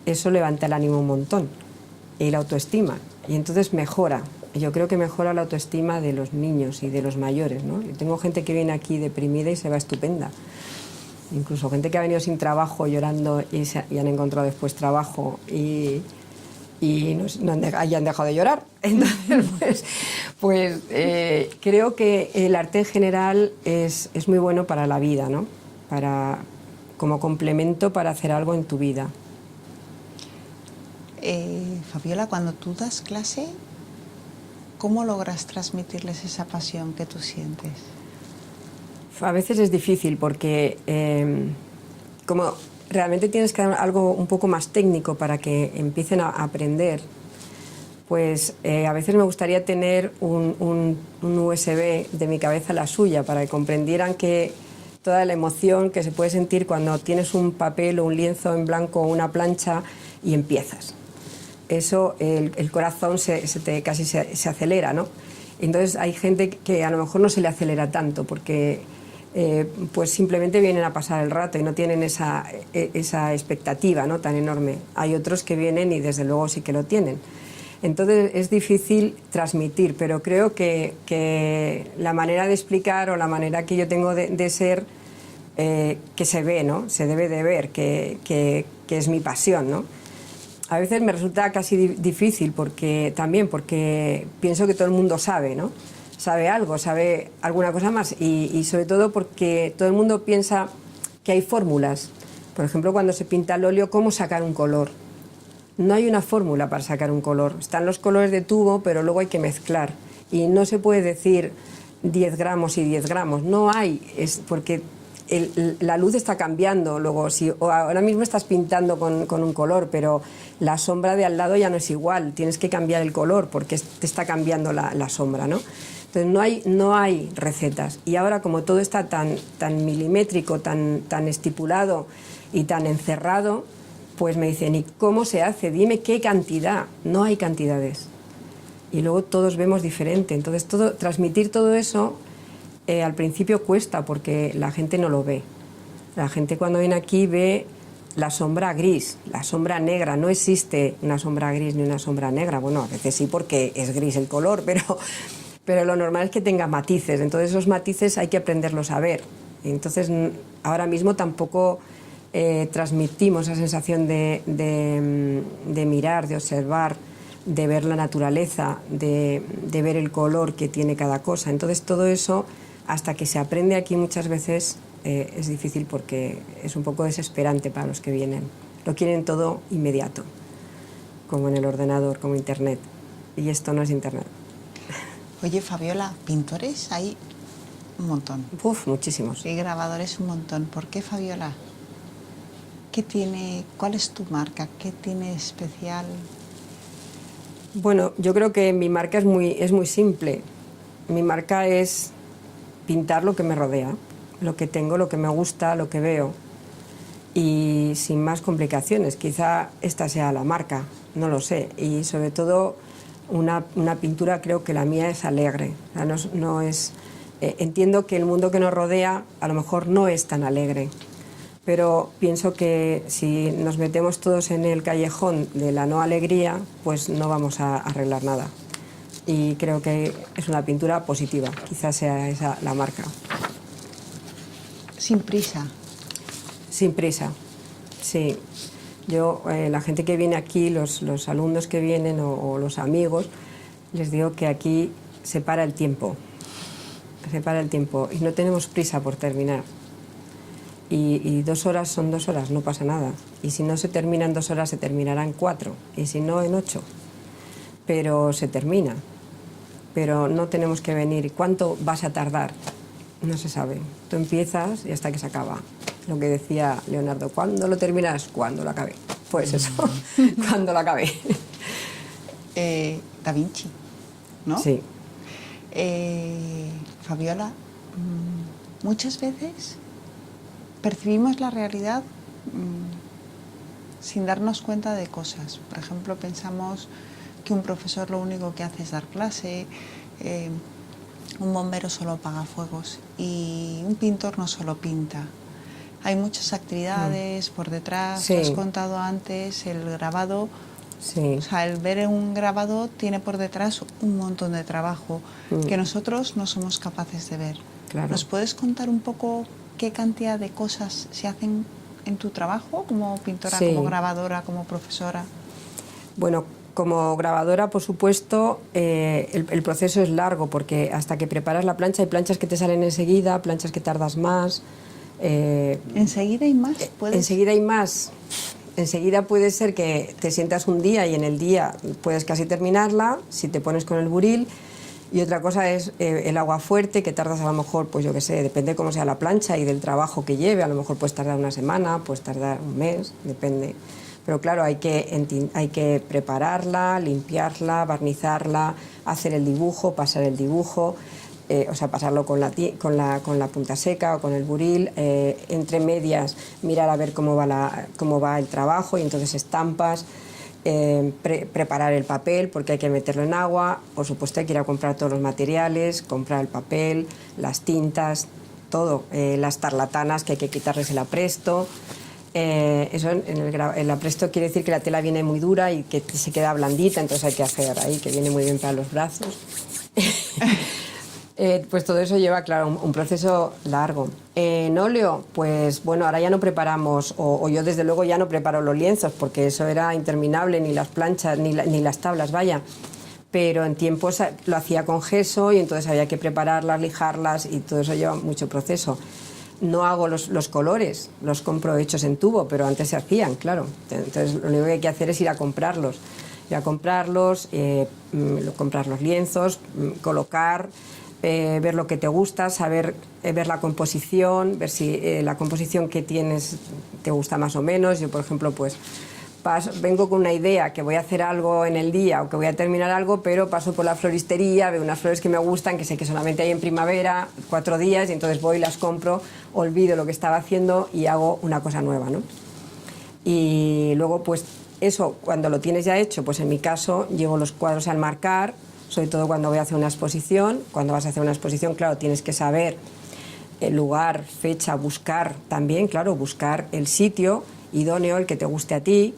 eso levanta el ánimo un montón y la autoestima, y entonces mejora. Yo creo que mejora la autoestima de los niños y de los mayores, ¿no? Yo tengo gente que viene aquí deprimida y se va estupenda, incluso gente que ha venido sin trabajo llorando y han encontrado después trabajo y hayan dejado de llorar. Entonces, pues creo que el arte en general es muy bueno para la vida, ¿no? Como complemento para hacer algo en tu vida. Fabiola, cuando tú das clase, ¿cómo logras transmitirles esa pasión que tú sientes? A veces es difícil porque como realmente tienes que dar algo un poco más técnico para que empiecen a aprender, pues a veces me gustaría tener un USB de mi cabeza a la suya para que comprendieran que toda la emoción que se puede sentir cuando tienes un papel o un lienzo en blanco o una plancha y empiezas. Eso, el corazón casi se acelera, ¿no? Entonces hay gente que a lo mejor no se le acelera tanto porque pues simplemente vienen a pasar el rato y no tienen esa expectativa, ¿no?, tan enorme. Hay otros que vienen y desde luego sí que lo tienen. Entonces es difícil transmitir, pero creo que la manera de explicar o la manera que yo tengo de ser, que se ve, ¿no?, se debe de ver, que es mi pasión, ¿no? A veces me resulta casi difícil porque pienso que todo el mundo sabe, ¿no? Sabe algo, sabe alguna cosa más y sobre todo porque todo el mundo piensa que hay fórmulas. Por ejemplo, cuando se pinta al óleo, ¿cómo sacar un color? No hay una fórmula para sacar un color. Están los colores de tubo, pero luego hay que mezclar. Y no se puede decir 10 gramos y 10 gramos. No hay, es porque la luz está cambiando. Luego, ahora mismo estás pintando con un color, pero la sombra de al lado ya no es igual. Tienes que cambiar el color porque te está cambiando la sombra, ¿no? Entonces no hay recetas. Y ahora, como todo está tan milimétrico, tan estipulado y tan encerrado, pues me dicen, ¿y cómo se hace? Dime qué cantidad. No hay cantidades. Y luego todos vemos diferente. Entonces transmitir todo eso al principio cuesta porque la gente no lo ve. La gente cuando viene aquí ve la sombra gris, la sombra negra. No existe una sombra gris ni una sombra negra. Bueno, a veces sí porque es gris el color, pero lo normal es que tenga matices. Entonces esos matices hay que aprenderlos a ver. Entonces ahora mismo tampoco transmitimos esa sensación de mirar, de observar, de ver la naturaleza, de ver el color que tiene cada cosa. Entonces todo eso, hasta que se aprende aquí muchas veces, es difícil porque es un poco desesperante para los que vienen. Lo quieren todo inmediato, como en el ordenador, como internet. Y esto no es internet. Oye, Fabiola, pintores hay un montón. Uf, muchísimos. Y grabadores un montón. ¿Por qué, Fabiola? ¿Qué tiene? ¿Cuál es tu marca? ¿Qué tiene especial? Bueno, yo creo que mi marca es muy simple. Mi marca es pintar lo que me rodea, lo que tengo, lo que me gusta, lo que veo. Y sin más complicaciones. Quizá esta sea la marca, no lo sé. Y sobre todo una pintura, creo que la mía es alegre. O sea, no es, entiendo que el mundo que nos rodea a lo mejor no es tan alegre. Pero pienso que si nos metemos todos en el callejón de la no alegría, pues no vamos a arreglar nada. Y creo que es una pintura positiva, quizás sea esa la marca. Sin prisa. Sin prisa, sí. Yo, la gente que viene aquí, los alumnos que vienen o los amigos, les digo que aquí se para el tiempo. se para el tiempo y no tenemos prisa por terminar. Y 2 horas son 2 horas, no pasa nada. Y si no se termina en 2 horas, se terminará en 4, y si no, en 8. Pero se termina. Pero no tenemos que venir. ¿Y cuánto vas a tardar? No se sabe. Tú empiezas y hasta que se acaba. Lo que decía Leonardo, ¿cuándo lo terminas? Cuando lo acabe. Pues eso, cuando lo acabe. Da Vinci, ¿no? Sí. Fabiola, muchas veces percibimos la realidad sin darnos cuenta de cosas. Por ejemplo, pensamos que un profesor lo único que hace es dar clase, un bombero solo apaga fuegos y un pintor no solo pinta. Hay muchas actividades por detrás, Sí. lo has contado antes, el grabado. Sí. O sea, el ver un grabado tiene por detrás un montón de trabajo que nosotros no somos capaces de ver. Claro. ¿Nos puedes contar un poco qué cantidad de cosas se hacen en tu trabajo como pintora, Sí. como grabadora, como profesora? Bueno, como grabadora, por supuesto, el proceso es largo porque hasta que preparas la plancha hay planchas que te salen enseguida, planchas que tardas más. ¿Enseguida hay más? ¿Puedes? Enseguida hay más. Enseguida puede ser que te sientas un día y en el día puedes casi terminarla, si te pones con el buril. Y otra cosa es el agua fuerte, que tardas a lo mejor, pues yo qué sé, depende de cómo sea la plancha y del trabajo que lleve, a lo mejor puedes tardar una semana, puedes tardar un mes, depende. Pero claro, hay que prepararla, limpiarla, barnizarla, hacer el dibujo, pasar el dibujo, o sea, pasarlo con la punta seca o con el buril, entre medias mirar a ver cómo va el trabajo y entonces estampas. Preparar el papel porque hay que meterlo en agua, por supuesto hay que ir a comprar todos los materiales, comprar el papel, las tintas, todo, las tarlatanas que hay que quitarles el apresto. Eso el apresto quiere decir que la tela viene muy dura y que se queda blandita, entonces hay que hacer ahí, que viene muy bien para los brazos. Pues todo eso lleva, claro, un proceso largo. En óleo, pues bueno, ahora ya no preparamos, o yo desde luego ya no preparo los lienzos, porque eso era interminable, ni las planchas, ni las tablas, vaya. Pero en tiempos lo hacía con gesso y entonces había que prepararlas, lijarlas y todo eso lleva mucho proceso. No hago los colores, los compro hechos en tubo, pero antes se hacían, claro. Entonces lo único que hay que hacer es ir a comprarlos. Comprar los lienzos, colocar... ver lo que te gusta, saber ver la composición, ver si la composición que tienes te gusta más o menos. Yo, por ejemplo, pues vengo con una idea que voy a hacer algo en el día o que voy a terminar algo, pero paso por la floristería, veo unas flores que me gustan, que sé que solamente hay en primavera, 4 días, y entonces voy y las compro, olvido lo que estaba haciendo y hago una cosa nueva, ¿no? Y luego, pues eso, cuando lo tienes ya hecho, pues en mi caso llevo los cuadros al marcar, sobre todo cuando voy a hacer una exposición. Cuando vas a hacer una exposición, claro, tienes que saber el lugar, fecha, buscar también, claro, buscar el sitio idóneo, el que te guste a ti.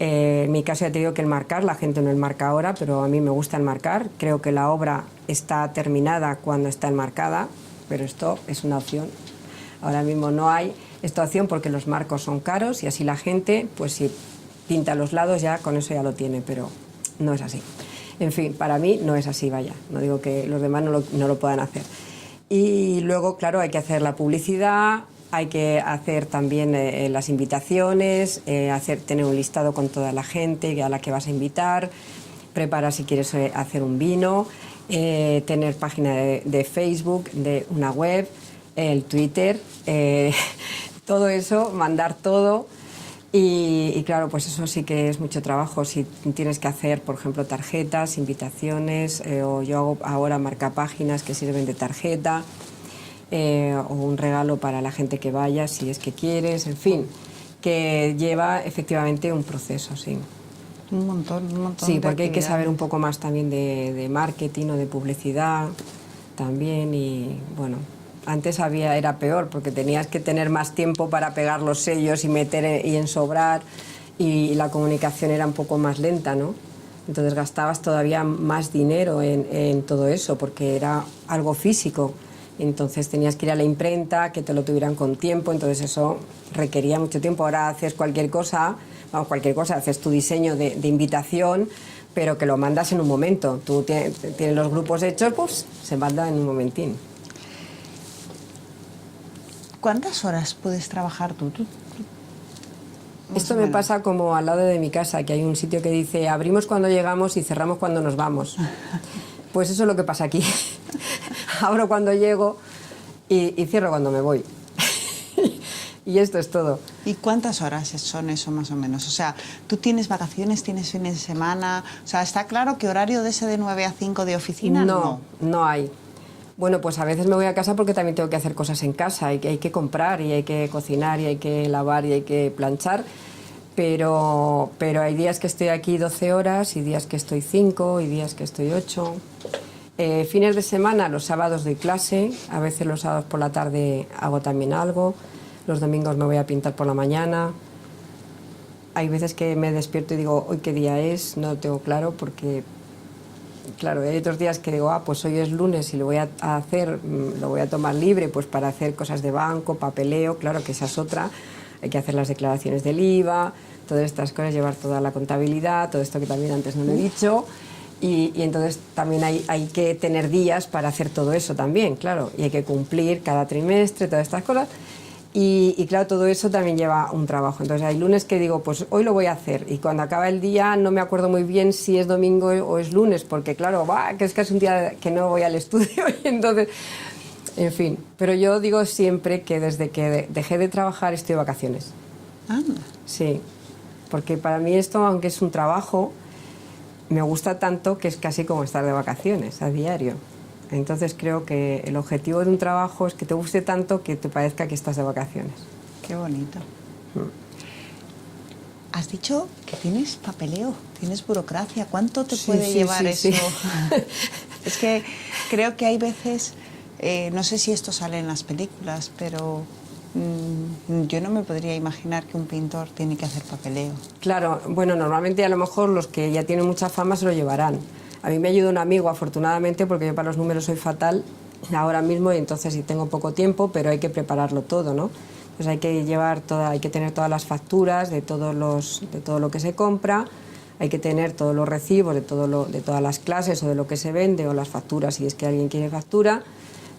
En mi caso ya te digo que el marcar, la gente no enmarca ahora, pero a mí me gusta enmarcar. Creo que la obra está terminada cuando está enmarcada, pero esto es una opción. Ahora mismo no hay esta opción porque los marcos son caros y así la gente, pues si pinta los lados ya con eso ya lo tiene, pero no es así. En fin, para mí no es así, vaya. No digo que los demás no lo puedan hacer. Y luego, claro, hay que hacer la publicidad, hay que hacer también las invitaciones, tener un listado con toda la gente a la que vas a invitar, preparar si quieres hacer un vino, tener página de Facebook, de una web, el Twitter, todo eso, mandar todo. Y claro, pues eso sí que es mucho trabajo. Si tienes que hacer, por ejemplo, tarjetas, invitaciones, o yo hago ahora marcapáginas que sirven de tarjeta, o un regalo para la gente que vaya, si es que quieres, en fin, que lleva efectivamente un proceso, sí. Un montón. Sí, porque hay que saber un poco más también de marketing o de publicidad también y bueno... Antes era peor porque tenías que tener más tiempo para pegar los sellos y meter y ensobrar y la comunicación era un poco más lenta, ¿no? Entonces gastabas todavía más dinero en todo eso porque era algo físico. Entonces tenías que ir a la imprenta, que te lo tuvieran con tiempo, entonces eso requería mucho tiempo. Ahora haces cualquier cosa, haces tu diseño de invitación, pero que lo mandas en un momento. Tú tienes los grupos hechos, pues se manda en un momentín. ¿Cuántas horas puedes trabajar tú? Esto me pasa como al lado de mi casa, que hay un sitio que dice abrimos cuando llegamos y cerramos cuando nos vamos. Pues eso es lo que pasa aquí. Abro cuando llego y cierro cuando me voy. Y esto es todo. ¿Y cuántas horas son eso más o menos? O sea, ¿tú tienes vacaciones, tienes fines de semana? O sea, ¿está claro que horario de ese de 9 a 5 de oficina? No hay. Bueno, pues a veces me voy a casa porque también tengo que hacer cosas en casa, hay que comprar y hay que cocinar y hay que lavar y hay que planchar, pero hay días que estoy aquí 12 horas y días que estoy 5 y días que estoy 8. Fines de semana, los sábados doy clase, a veces los sábados por la tarde hago también algo, los domingos me voy a pintar por la mañana. Hay veces que me despierto y digo, ¿hoy qué día es? No lo tengo claro porque... Claro, hay otros días que digo, pues hoy es lunes y lo voy a tomar libre pues para hacer cosas de banco, papeleo, claro que esa es otra, hay que hacer las declaraciones del IVA, todas estas cosas, llevar toda la contabilidad, todo esto que también antes no lo he dicho, y entonces también hay que tener días para hacer todo eso también, claro, y hay que cumplir cada trimestre, todas estas cosas. Y claro, todo eso también lleva un trabajo. Entonces hay lunes que digo, pues hoy lo voy a hacer. Y cuando acaba el día no me acuerdo muy bien si es domingo o es lunes, porque claro, que es un día que no voy al estudio. Y entonces, en fin. Pero yo digo siempre que desde que dejé de trabajar estoy de vacaciones. Sí, porque para mí esto, aunque es un trabajo, me gusta tanto que es casi como estar de vacaciones a diario. Entonces creo que el objetivo de un trabajo es que te guste tanto que te parezca que estás de vacaciones. Qué bonito. Has dicho que tienes papeleo, tienes burocracia. ¿Cuánto te puede llevar eso? Sí. Es que creo que hay veces, no sé si esto sale en las películas, pero yo no me podría imaginar que un pintor tiene que hacer papeleo. Claro, bueno, normalmente a lo mejor los que ya tienen mucha fama se lo llevarán. A mí me ayuda un amigo, afortunadamente, porque yo para los números soy fatal ahora mismo y entonces sí tengo poco tiempo, pero hay que prepararlo todo, ¿no? Pues hay que hay que tener todas las facturas de todo lo que se compra, hay que tener todos los recibos de todas las clases o de lo que se vende o las facturas si es que alguien quiere factura.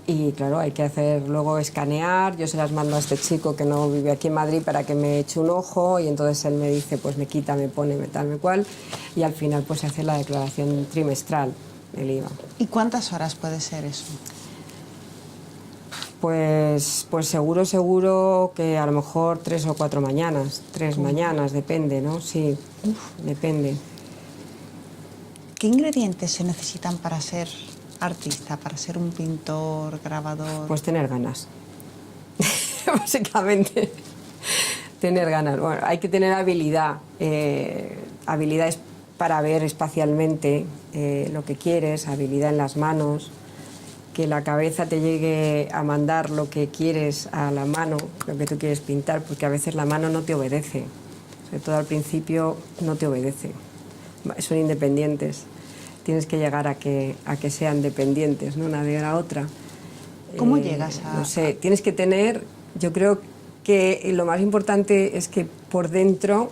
Y claro, hay que hacer luego escanear, yo se las mando a este chico que no vive aquí en Madrid para que me eche un ojo y entonces él me dice, pues me quita, me pone, me tal, me cual y al final pues se hace la declaración trimestral del IVA. ¿Y cuántas horas puede ser eso? Pues seguro que a lo mejor 3 o 4 mañanas, 3 mañanas, depende, ¿no? Sí, depende. ¿Qué ingredientes se necesitan para ser artista, para ser un pintor, grabador? Pues tener ganas, básicamente, tener ganas. Bueno, hay que tener habilidad, habilidades para ver espacialmente lo que quieres, habilidad en las manos, que la cabeza te llegue a mandar lo que quieres a la mano, lo que tú quieres pintar, porque a veces la mano no te obedece, sobre todo al principio no te obedece, son independientes. Tienes que llegar a que sean dependientes, ¿no? Una de la otra. ¿Cómo llegas a...? No sé, tienes que tener... Yo creo que lo más importante es que por dentro,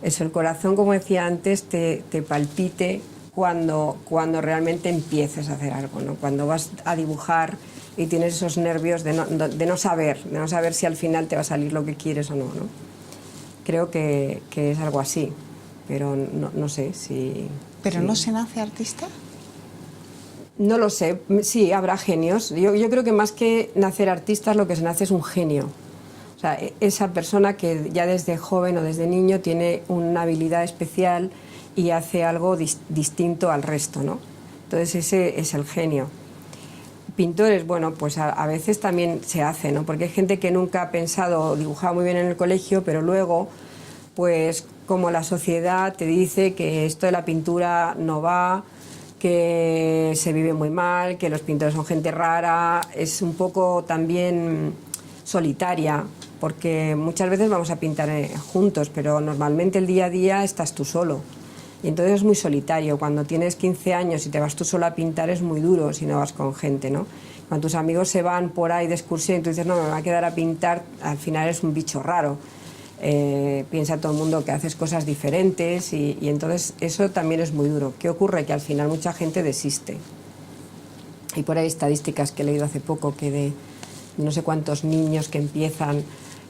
eso, el corazón, como decía antes, te palpite cuando realmente empieces a hacer algo, ¿no? Cuando vas a dibujar y tienes esos nervios de no saber si al final te va a salir lo que quieres o no, ¿no? Creo que es algo así, pero no sé si... ¿Pero sí. no se nace artista? No lo sé, sí, habrá genios. Yo creo que más que nacer artista, lo que se nace es un genio. O sea, esa persona que ya desde joven o desde niño tiene una habilidad especial y hace algo distinto al resto, ¿no? Entonces ese es el genio. Pintores, bueno, pues a veces también se hace, ¿no? Porque hay gente que nunca ha pensado o dibujado muy bien en el colegio, pero luego, pues como la sociedad te dice que esto de la pintura no va, que se vive muy mal, que los pintores son gente rara, es un poco también solitaria, porque muchas veces vamos a pintar juntos, pero normalmente el día a día estás tú solo. Y entonces es muy solitario. Cuando tienes 15 años y te vas tú solo a pintar es muy duro si no vas con gente, ¿no? Cuando tus amigos se van por ahí de excursión y tú dices, no, me va a quedar a pintar, al final eres un bicho raro. Piensa todo el mundo que haces cosas diferentes y entonces eso también es muy duro. ¿Qué ocurre? Que al final mucha gente desiste. Y por ahí estadísticas que he leído hace poco que no sé cuántos niños que empiezan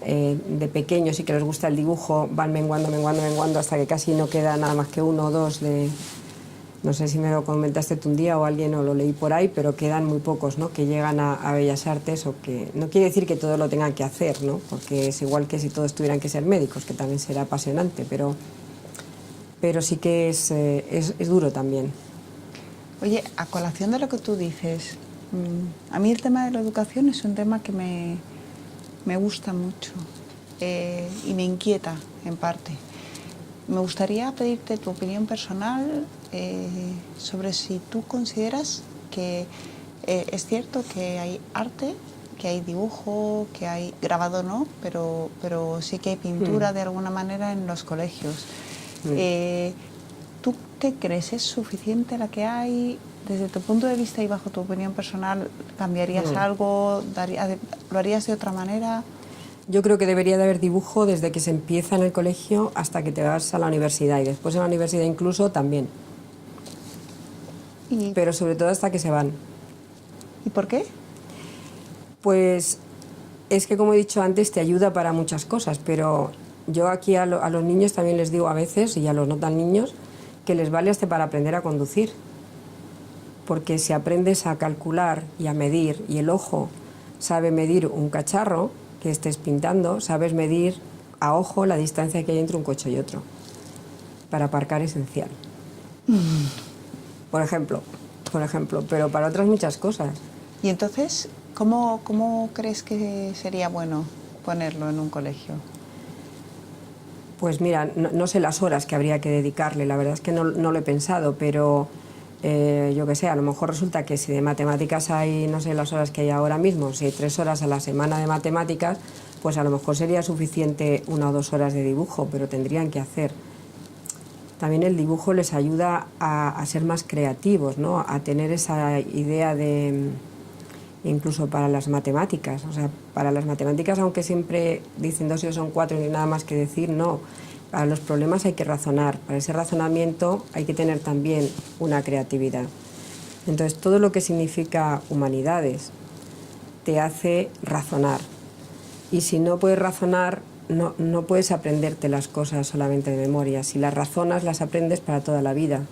de pequeños y que les gusta el dibujo, van menguando, menguando, menguando hasta que casi no queda nada más que uno o dos de... No sé si me lo comentaste tú un día o alguien o lo leí por ahí, pero quedan muy pocos, ¿no?, que llegan a Bellas Artes, o que no quiere decir que todos lo tengan que hacer, ¿no?, porque es igual que si todos tuvieran que ser médicos, que también será apasionante, pero sí que es duro también. Oye, a colación de lo que tú dices, a mí el tema de la educación es un tema que me gusta mucho y me inquieta en parte. Me gustaría pedirte tu opinión personal sobre si tú consideras que es cierto que hay arte, que hay dibujo, que hay grabado no, pero sí que hay pintura de alguna manera en los colegios. ¿Tú qué crees? ¿Es suficiente la que hay? Desde tu punto de vista y bajo tu opinión personal, ¿cambiarías algo? ¿Lo harías de otra manera? Yo creo que debería de haber dibujo desde que se empieza en el colegio hasta que te vas a la universidad, y después en la universidad incluso también. Pero sobre todo hasta que se van. ¿Y por qué? Pues es que, como he dicho antes, te ayuda para muchas cosas, pero yo aquí a los niños también les digo a veces, y a los no tan niños, que les vale hasta para aprender a conducir. Porque si aprendes a calcular y a medir, y el ojo sabe medir un cacharro que estés pintando, sabes medir a ojo la distancia que hay entre un coche y otro, para aparcar esencial. Por ejemplo, pero para otras muchas cosas. Y entonces, ¿cómo crees que sería bueno ponerlo en un colegio? Pues mira, no sé las horas que habría que dedicarle, la verdad es que no lo he pensado, pero yo qué sé, a lo mejor resulta que si de matemáticas hay, no sé las horas que hay ahora mismo, si hay 3 horas a la semana de matemáticas, pues a lo mejor sería suficiente 1 o 2 horas de dibujo, pero tendrían que hacer. También el dibujo les ayuda a ser más creativos, ¿no?, a tener esa idea de... incluso para las matemáticas, o sea, para las matemáticas, aunque siempre dicen 2 y 2 son 4 y no hay nada más que decir, no. Para los problemas hay que razonar, para ese razonamiento hay que tener también una creatividad. Entonces, todo lo que significa humanidades te hace razonar. Y si no puedes razonar, no puedes aprenderte las cosas solamente de memoria. Si las razonas, las aprendes para toda la vida.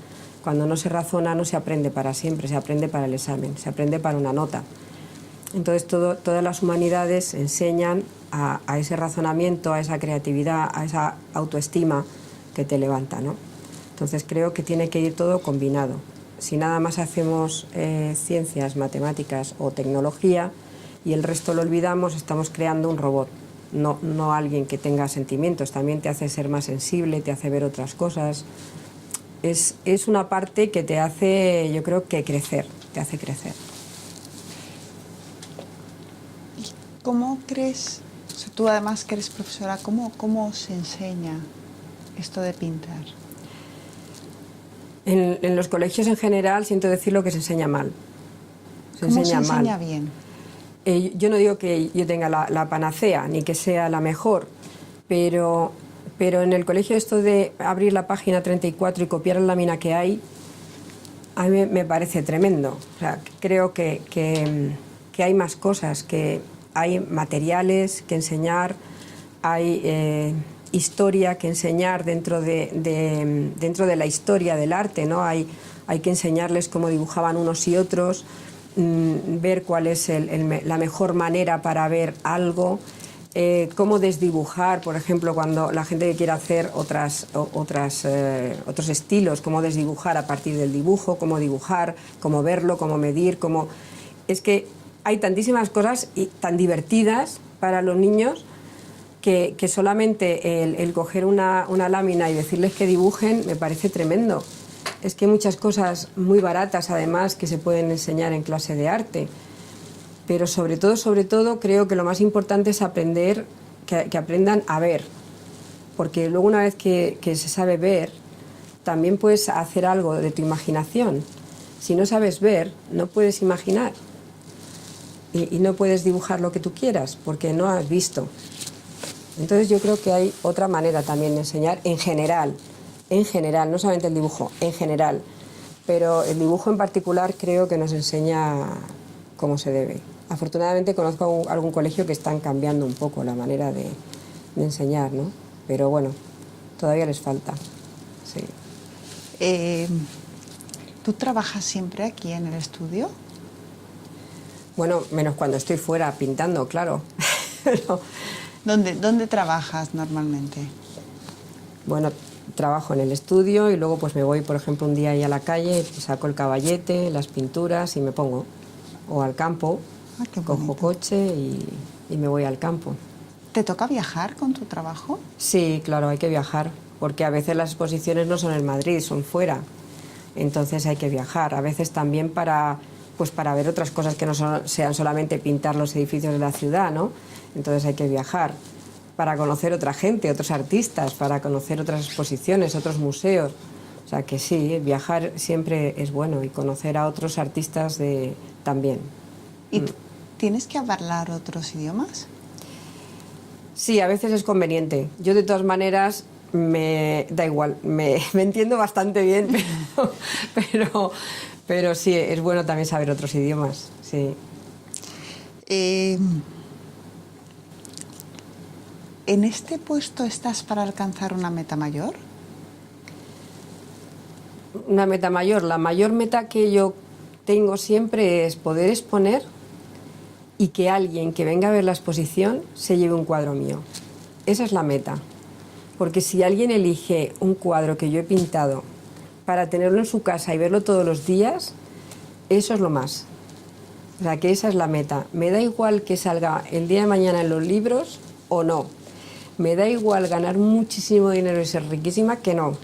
Cuando no se razona, no se aprende para siempre, se aprende para el examen, se aprende para una nota. Entonces, todas las humanidades enseñan a ese razonamiento, a esa creatividad, a esa autoestima que te levanta, ¿no? Entonces, creo que tiene que ir todo combinado. Si nada más hacemos ciencias, matemáticas o tecnología y el resto lo olvidamos, estamos creando un robot, no alguien que tenga sentimientos. También te hace ser más sensible, te hace ver otras cosas. Es una parte que te hace, yo creo, que crecer, te hace crecer. ¿Cómo crees, o sea, tú además que eres profesora, cómo se enseña esto de pintar? En los colegios en general, siento decirlo, que se enseña mal. ¿Cómo se enseña bien? Yo no digo que yo tenga la panacea, ni que sea la mejor, pero en el colegio esto de abrir la página 34 y copiar la lámina que hay, a mí me parece tremendo. O sea, creo que hay más cosas, que hay materiales que enseñar, hay historia que enseñar dentro de la historia del arte, ¿no? Hay que enseñarles cómo dibujaban unos y otros, ver cuál es la mejor manera para ver algo, cómo desdibujar, por ejemplo, cuando la gente que quiere hacer otros estilos, cómo desdibujar a partir del dibujo, cómo dibujar, cómo verlo, cómo medir, cómo... Es que hay tantísimas cosas y tan divertidas para los niños que solamente el coger una lámina y decirles que dibujen me parece tremendo. Es que hay muchas cosas muy baratas, además, que se pueden enseñar en clase de arte. Pero sobre todo, creo que lo más importante es aprender, que aprendan a ver. Porque luego, una vez que se sabe ver, también puedes hacer algo de tu imaginación. Si no sabes ver, no puedes imaginar. Y no puedes dibujar lo que tú quieras, porque no has visto. Entonces yo creo que hay otra manera también de enseñar en general, no solamente el dibujo, en general. Pero el dibujo en particular creo que nos enseña cómo se debe. Afortunadamente conozco algún colegio que están cambiando un poco la manera de enseñar, ¿no? Pero bueno, todavía les falta, sí. ¿Tú trabajas siempre aquí en el estudio? Bueno, menos cuando estoy fuera pintando, claro. Pero, ¿Dónde trabajas normalmente? bueno, trabajo en el estudio y luego pues me voy, por ejemplo, un día ahí a la calle, saco el caballete, las pinturas y me pongo. O al campo, cojo coche y me voy al campo. ¿Te toca viajar con tu trabajo? Sí, claro, hay que viajar, porque a veces las exposiciones no son en Madrid, son fuera. Entonces hay que viajar, a veces también para ver otras cosas que no sean solamente pintar los edificios de la ciudad, ¿no? Entonces hay que viajar para conocer otra gente, otros artistas, para conocer otras exposiciones, otros museos. O sea que sí, viajar siempre es bueno y conocer a otros artistas también. ¿Y tienes que hablar otros idiomas? Sí, a veces es conveniente. Yo de todas maneras me da igual, me entiendo bastante bien, pero sí, es bueno también saber otros idiomas, sí. ¿En este puesto estás para alcanzar una meta mayor? Una meta mayor. La mayor meta que yo tengo siempre es poder exponer y que alguien que venga a ver la exposición se lleve un cuadro mío. Esa es la meta. Porque si alguien elige un cuadro que yo he pintado para tenerlo en su casa y verlo todos los días, eso es lo más. O sea, que esa es la meta. Me da igual que salga el día de mañana en los libros o no. Me da igual ganar muchísimo dinero y ser riquísima que no.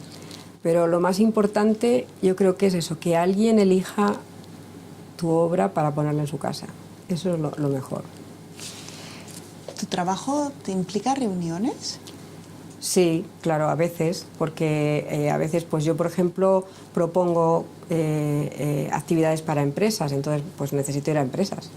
Pero lo más importante yo creo que es eso, que alguien elija tu obra para ponerla en su casa. Eso es lo mejor. ¿Tu trabajo te implica reuniones? Sí, claro, a veces, porque a veces pues yo, por ejemplo, propongo actividades para empresas, entonces pues necesito ir a empresas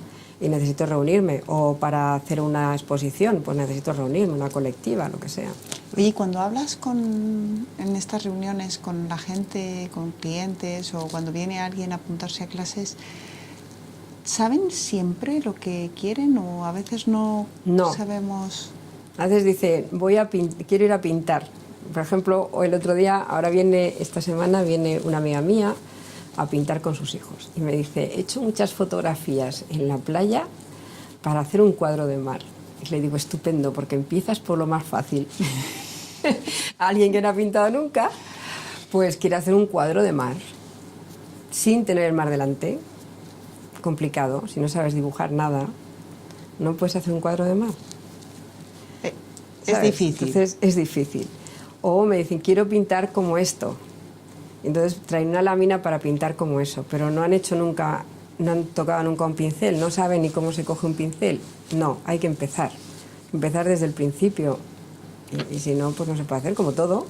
y necesito reunirme, o para hacer una exposición, pues necesito reunirme, una colectiva, lo que sea. Oye, cuando hablas en estas reuniones con la gente, con clientes, o cuando viene alguien a apuntarse a clases, ¿saben siempre lo que quieren o a veces no sabemos? A veces dice, quiero ir a pintar. Por ejemplo, el otro día, esta semana viene una amiga mía a pintar con sus hijos. Y me dice, he hecho muchas fotografías en la playa para hacer un cuadro de mar. Y le digo, estupendo, porque empiezas por lo más fácil. Alguien que no ha pintado nunca, pues quiere hacer un cuadro de mar, sin tener el mar delante. Complicado, si no sabes dibujar nada, no puedes hacer un cuadro de mar. Es difícil. Entonces es difícil. O me dicen, quiero pintar como esto. Entonces traen una lámina para pintar como eso, pero no han tocado nunca un pincel, no saben ni cómo se coge un pincel. No, hay que empezar desde el principio. Y si no, pues no se puede hacer, como todo.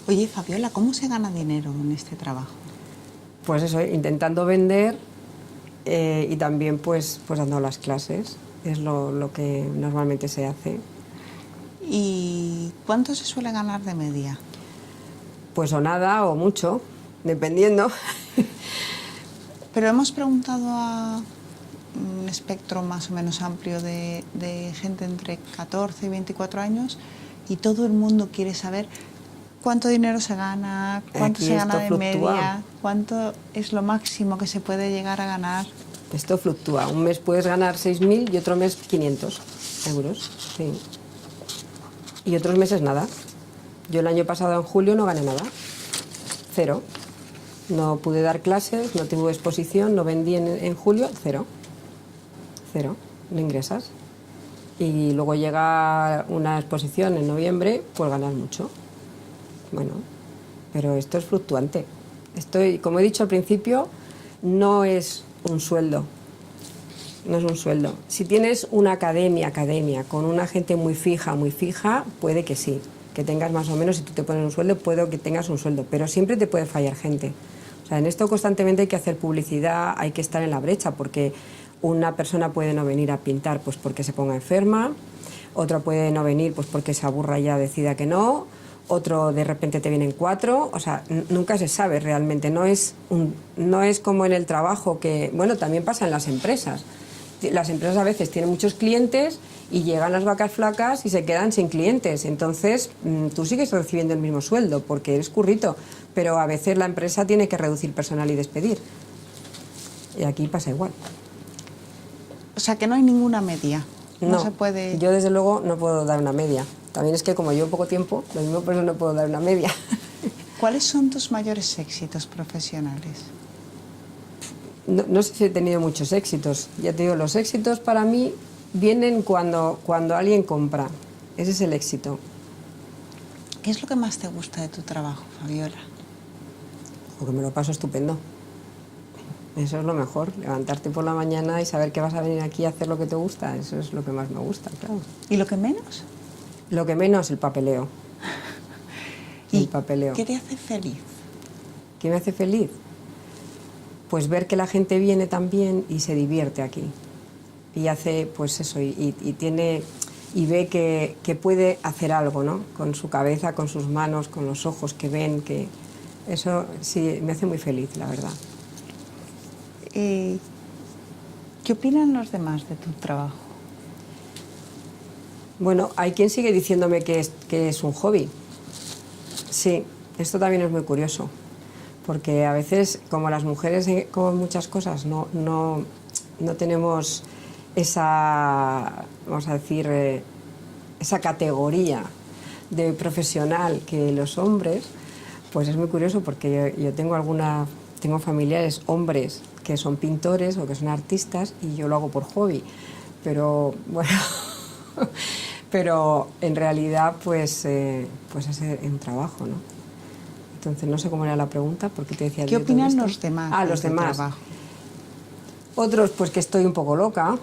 Oye, Fabiola, ¿cómo se gana dinero en este trabajo? Pues eso, intentando vender y también pues dando las clases. Es lo que normalmente se hace. ¿Y cuánto se suele ganar de media? Pues o nada o mucho, dependiendo. Pero hemos preguntado a un espectro más o menos amplio de gente entre 14 y 24 años y todo el mundo quiere saber cuánto dinero se gana, cuánto se gana de media, cuánto es lo máximo que se puede llegar a ganar. Esto fluctúa. Un mes puedes ganar 6.000 y otro mes 500 euros. Sí. Y otros meses nada. Yo el año pasado en julio no gané nada. 0. No pude dar clases, no tuve exposición, no vendí en julio, 0. 0. No ingresas. Y luego llega una exposición en noviembre, pues ganas mucho. Bueno, pero esto es fluctuante. Como he dicho al principio, no es un sueldo. No es un sueldo. Si tienes una academia con una gente muy fija, puede que sí, que tengas más o menos, si tú te pones un sueldo, puede que tengas un sueldo, pero siempre te puede fallar gente. O sea, en esto constantemente hay que hacer publicidad, hay que estar en la brecha, porque una persona puede no venir a pintar pues porque se ponga enferma, otra puede no venir pues porque se aburra y ya decida que no, otro de repente te vienen 4, o sea, nunca se sabe realmente, no es como en el trabajo, que bueno, también pasa en las empresas, las empresas a veces tienen muchos clientes y llegan las vacas flacas y se quedan sin clientes. Entonces, tú sigues recibiendo el mismo sueldo porque eres currito, pero a veces la empresa tiene que reducir personal y despedir. Y aquí pasa igual. O sea, que no hay ninguna media. No se puede... Yo desde luego no puedo dar una media. También es que como llevo poco tiempo, lo mismo por eso no puedo dar una media. ¿Cuáles son tus mayores éxitos profesionales? No sé si he tenido muchos éxitos. Ya te digo, los éxitos para mí vienen cuando alguien compra. Ese es el éxito. ¿Qué es lo que más te gusta de tu trabajo, Fabiola? Porque me lo paso estupendo. Eso es lo mejor, levantarte por la mañana y saber que vas a venir aquí a hacer lo que te gusta. Eso es lo que más me gusta, claro. ¿Y lo que menos? Lo que menos, el papeleo. El papeleo. ¿Qué te hace feliz? ¿Qué me hace feliz? Pues ver que la gente viene también y se divierte aquí. Y hace, pues eso, y tiene... y ve que puede hacer algo, ¿no? Con su cabeza, con sus manos, con los ojos que ven, que... Eso sí, me hace muy feliz, la verdad. ¿Qué opinan los demás de tu trabajo? Bueno, hay quien sigue diciéndome que es un hobby. Sí, esto también es muy curioso, porque a veces, como las mujeres, como en muchas cosas, no tenemos esa, vamos a decir, esa categoría de profesional que los hombres, pues es muy curioso porque yo tengo familiares hombres que son pintores o que son artistas y yo lo hago por hobby, pero bueno, pero en realidad pues es un trabajo, ¿no? Entonces no sé cómo era la pregunta, porque te decía... ¿Qué opinan los demás? Ah, los demás. Trabajo? Otros pues que estoy un poco loca,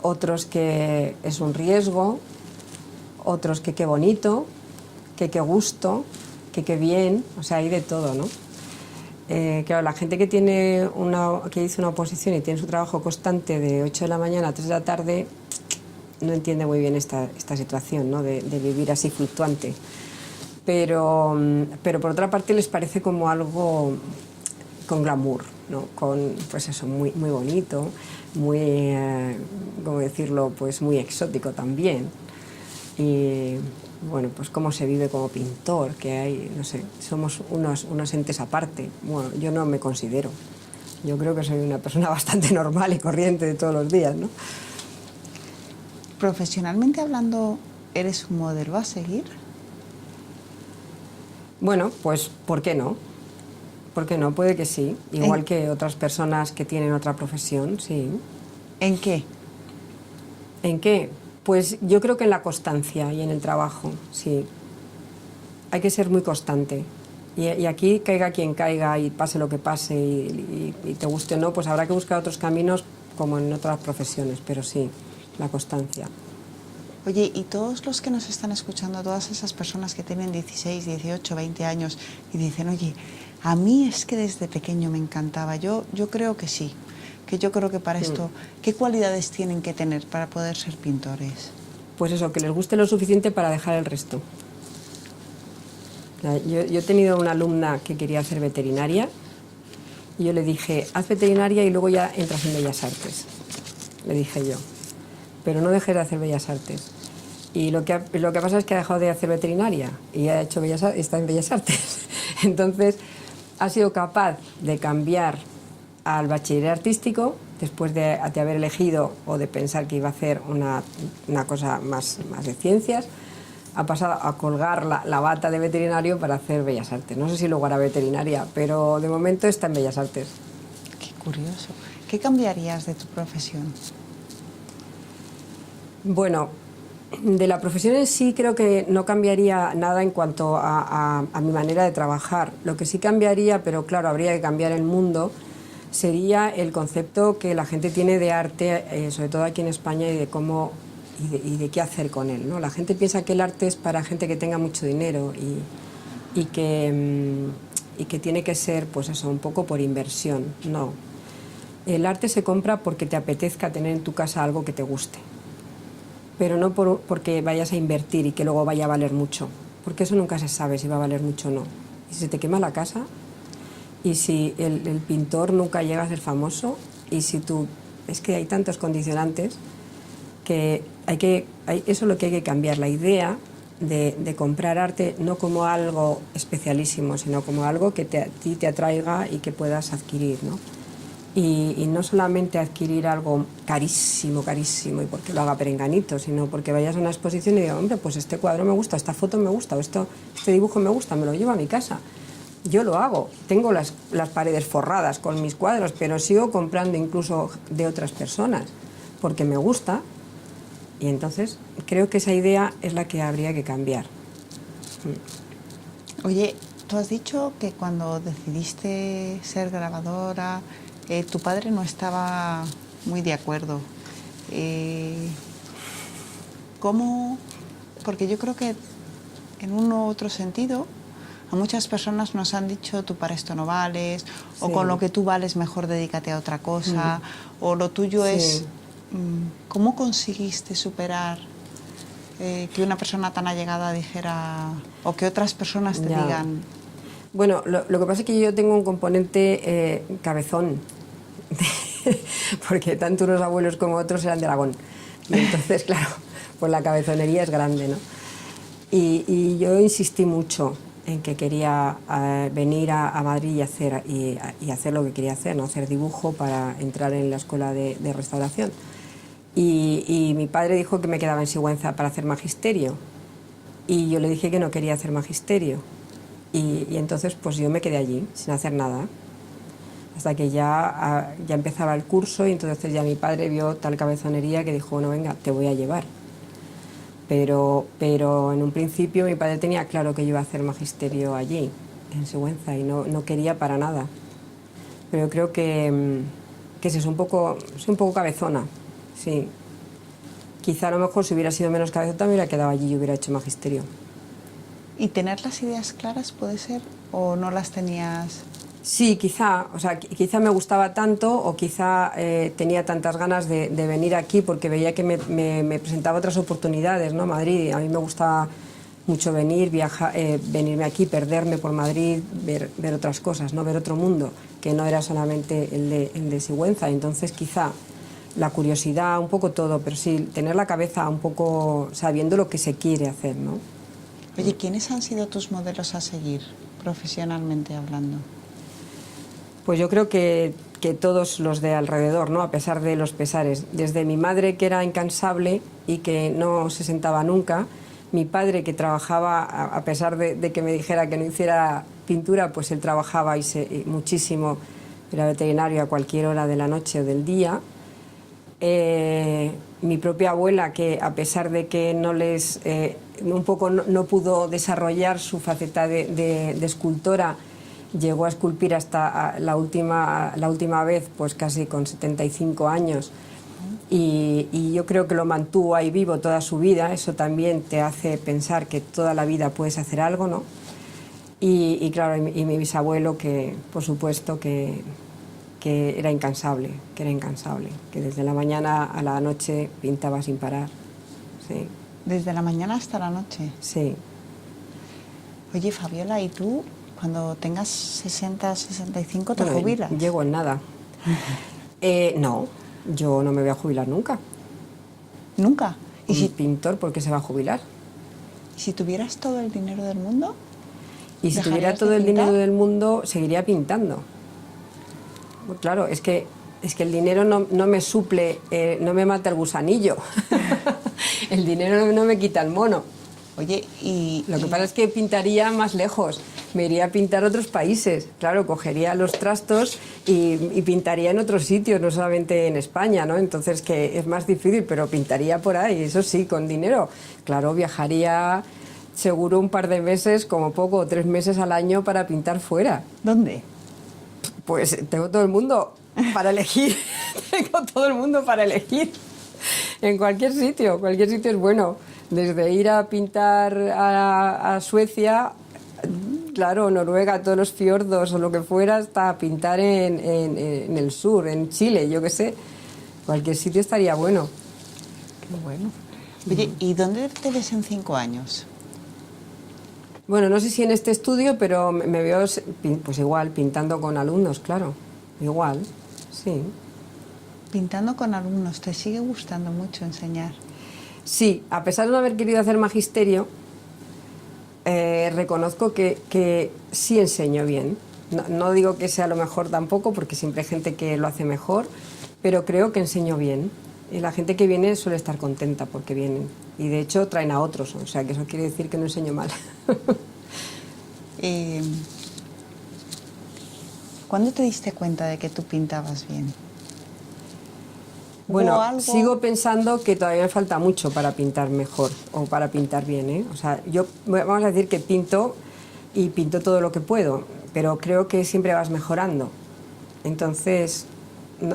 otros que es un riesgo, otros que qué bonito, que qué gusto, que qué bien, o sea, hay de todo, ¿no? Claro, la gente que hizo una oposición y tiene su trabajo constante de 8 de la mañana a 3 de la tarde, no entiende muy bien esta situación, ¿no? de vivir así fluctuante. Pero por otra parte les parece como algo con glamour, ¿no? Con, pues eso, muy, muy bonito, muy, ¿cómo decirlo? Pues muy exótico también. Y bueno, pues cómo se vive como pintor, que hay, no sé, somos unos entes aparte. Bueno, yo no me considero. Yo creo que soy una persona bastante normal y corriente de todos los días, ¿no? Profesionalmente hablando, ¿eres un modelo a seguir? Bueno, pues ¿por qué no? ¿Por qué no? Puede que sí. Igual que otras personas que tienen otra profesión, sí. ¿En qué? ¿En qué? Pues yo creo que en la constancia y en el trabajo, sí. Hay que ser muy constante. Y aquí caiga quien caiga y pase lo que pase y te guste o no, pues habrá que buscar otros caminos como en otras profesiones, pero sí, la constancia. Oye, y todos los que nos están escuchando, todas esas personas que tienen 16, 18, 20 años y dicen, oye, a mí es que desde pequeño me encantaba, yo creo que sí, que yo creo que para esto, ¿qué cualidades tienen que tener para poder ser pintores? Pues eso, que les guste lo suficiente para dejar el resto. Yo he tenido una alumna que quería hacer veterinaria y yo le dije, haz veterinaria y luego ya entras en Bellas Artes, le dije yo. Pero no dejes de hacer Bellas Artes. Y lo que pasa es que ha dejado de hacer veterinaria y está en Bellas Artes. Entonces, ha sido capaz de cambiar al bachiller artístico después de haber elegido o de pensar que iba a hacer una cosa más de ciencias. Ha pasado a colgar la bata de veterinario para hacer Bellas Artes. No sé si luego hará veterinaria, pero de momento está en Bellas Artes. Qué curioso. ¿Qué cambiarías de tu profesión? Bueno, de la profesión en sí creo que no cambiaría nada en cuanto a mi manera de trabajar. Lo que sí cambiaría, pero claro, habría que cambiar el mundo, sería el concepto que la gente tiene de arte, sobre todo aquí en España, y de cómo y de qué hacer con él, ¿no? La gente piensa que el arte es para gente que tenga mucho dinero y que tiene que ser, pues eso, un poco por inversión. No. El arte se compra porque te apetezca tener en tu casa algo que te guste, pero no porque vayas a invertir y que luego vaya a valer mucho, porque eso nunca se sabe si va a valer mucho o no. Y si se te quema la casa, y si el pintor nunca llega a ser famoso, y si tu es que hay tantos condicionantes que eso es lo que hay que cambiar, la idea de comprar arte no como algo especialísimo, sino como algo que a ti te atraiga y que puedas adquirir, ¿no? Y no solamente adquirir algo carísimo, carísimo, y porque lo haga perenganito, sino porque vayas a una exposición y digas, hombre, pues este cuadro me gusta, esta foto me gusta, o este dibujo me gusta, me lo llevo a mi casa. Yo lo hago, tengo las paredes forradas con mis cuadros, pero sigo comprando incluso de otras personas, porque me gusta, y entonces creo que esa idea es la que habría que cambiar. Oye, tú has dicho que cuando decidiste ser grabadora, tu padre no estaba muy de acuerdo. ¿Cómo? Porque yo creo que en un u otro sentido a muchas personas nos han dicho tú para esto no vales, o con lo que tú vales mejor dedícate a otra cosa, o lo tuyo es... ¿Cómo conseguiste superar que una persona tan allegada dijera, o que otras personas te digan? Bueno, lo que pasa es que yo tengo un componente cabezón, porque tanto unos abuelos como otros eran de Aragón. Y entonces, claro, pues la cabezonería es grande, ¿no? Y yo insistí mucho en que quería venir a Madrid y hacer lo que quería hacer, ¿no? Hacer dibujo para entrar en la escuela de restauración. Y mi padre dijo que me quedaba en Sigüenza para hacer magisterio. Y yo le dije que no quería hacer magisterio. Y entonces pues yo me quedé allí, sin hacer nada. Hasta que ya empezaba el curso y entonces ya mi padre vio tal cabezonería que dijo, bueno, venga, te voy a llevar. Pero en un principio mi padre tenía claro que yo iba a hacer magisterio allí, en Sigüenza, y no quería para nada. Pero creo que soy un poco cabezona, sí. Quizá a lo mejor si hubiera sido menos cabezona me hubiera quedado allí y hubiera hecho magisterio. ¿Y tener las ideas claras puede ser? ¿O no las tenías? Sí, quizá me gustaba tanto o quizá tenía tantas ganas de venir aquí porque veía que me presentaba otras oportunidades, ¿no? Madrid, a mí me gustaba mucho venirme aquí, perderme por Madrid, ver otras cosas, ¿no? Ver otro mundo, que no era solamente el de Sigüenza. Entonces quizá la curiosidad, un poco todo, pero sí, tener la cabeza un poco sabiendo lo que se quiere hacer, ¿no? Oye, ¿quiénes han sido tus modelos a seguir, profesionalmente hablando? Pues yo creo que todos los de alrededor, ¿no? A pesar de los pesares. Desde mi madre, que era incansable y que no se sentaba nunca, mi padre, que trabajaba, a pesar de que me dijera que no hiciera pintura, pues él trabajaba muchísimo, era veterinario a cualquier hora de la noche o del día. Mi propia abuela, que a pesar de que no pudo desarrollar su faceta de escultora, llegó a esculpir hasta la última vez, pues casi con 75 años. Y yo creo que lo mantuvo ahí vivo toda su vida. Eso también te hace pensar que toda la vida puedes hacer algo, ¿no? Y claro, y mi bisabuelo, que por supuesto que era incansable, que desde la mañana a la noche pintaba sin parar. Sí. ¿Desde la mañana hasta la noche? Sí. Oye, Fabiola, ¿y tú, cuando tengas 60, 65, te jubilas? Llego en nada. No, yo no me voy a jubilar nunca. ¿Nunca? ¿Y si pintor, por qué se va a jubilar? ¿Y si tuvieras todo el dinero del mundo? Y si tuviera todo el dinero del mundo, seguiría pintando. Pues claro, es que el dinero no me suple, no me mata el gusanillo. El dinero no me quita el mono. Oye, Lo que pasa es que pintaría más lejos, me iría a pintar a otros países. Claro, cogería los trastos y pintaría en otros sitios, no solamente en España, ¿no? Entonces, que es más difícil, pero pintaría por ahí, eso sí, con dinero. Claro, viajaría seguro un par de meses, como poco, 3 meses al año para pintar fuera. ¿Dónde? Pues tengo todo el mundo para elegir. Tengo todo el mundo para elegir. En cualquier sitio es bueno. Desde ir a pintar a Suecia, claro, Noruega, todos los fiordos o lo que fuera, hasta pintar en el sur, en Chile, yo qué sé. Cualquier sitio estaría bueno. Qué bueno. Oye, ¿y dónde te ves en 5 años? Bueno, no sé si en este estudio, pero me veo pues igual, pintando con alumnos, claro. Igual, sí. Pintando con alumnos, ¿te sigue gustando mucho enseñar? Sí, a pesar de no haber querido hacer magisterio, reconozco que sí enseño bien. No digo que sea lo mejor tampoco, porque siempre hay gente que lo hace mejor, pero creo que enseño bien. Y la gente que viene suele estar contenta porque vienen. Y de hecho traen a otros, o sea que eso quiere decir que no enseño mal. ¿Cuándo te diste cuenta de que tú pintabas bien? Bueno, sigo pensando que todavía me falta mucho para pintar mejor o para pintar bien, ¿eh? O sea, yo vamos a decir que pinto y pinto todo lo que puedo, pero creo que siempre vas mejorando. Entonces,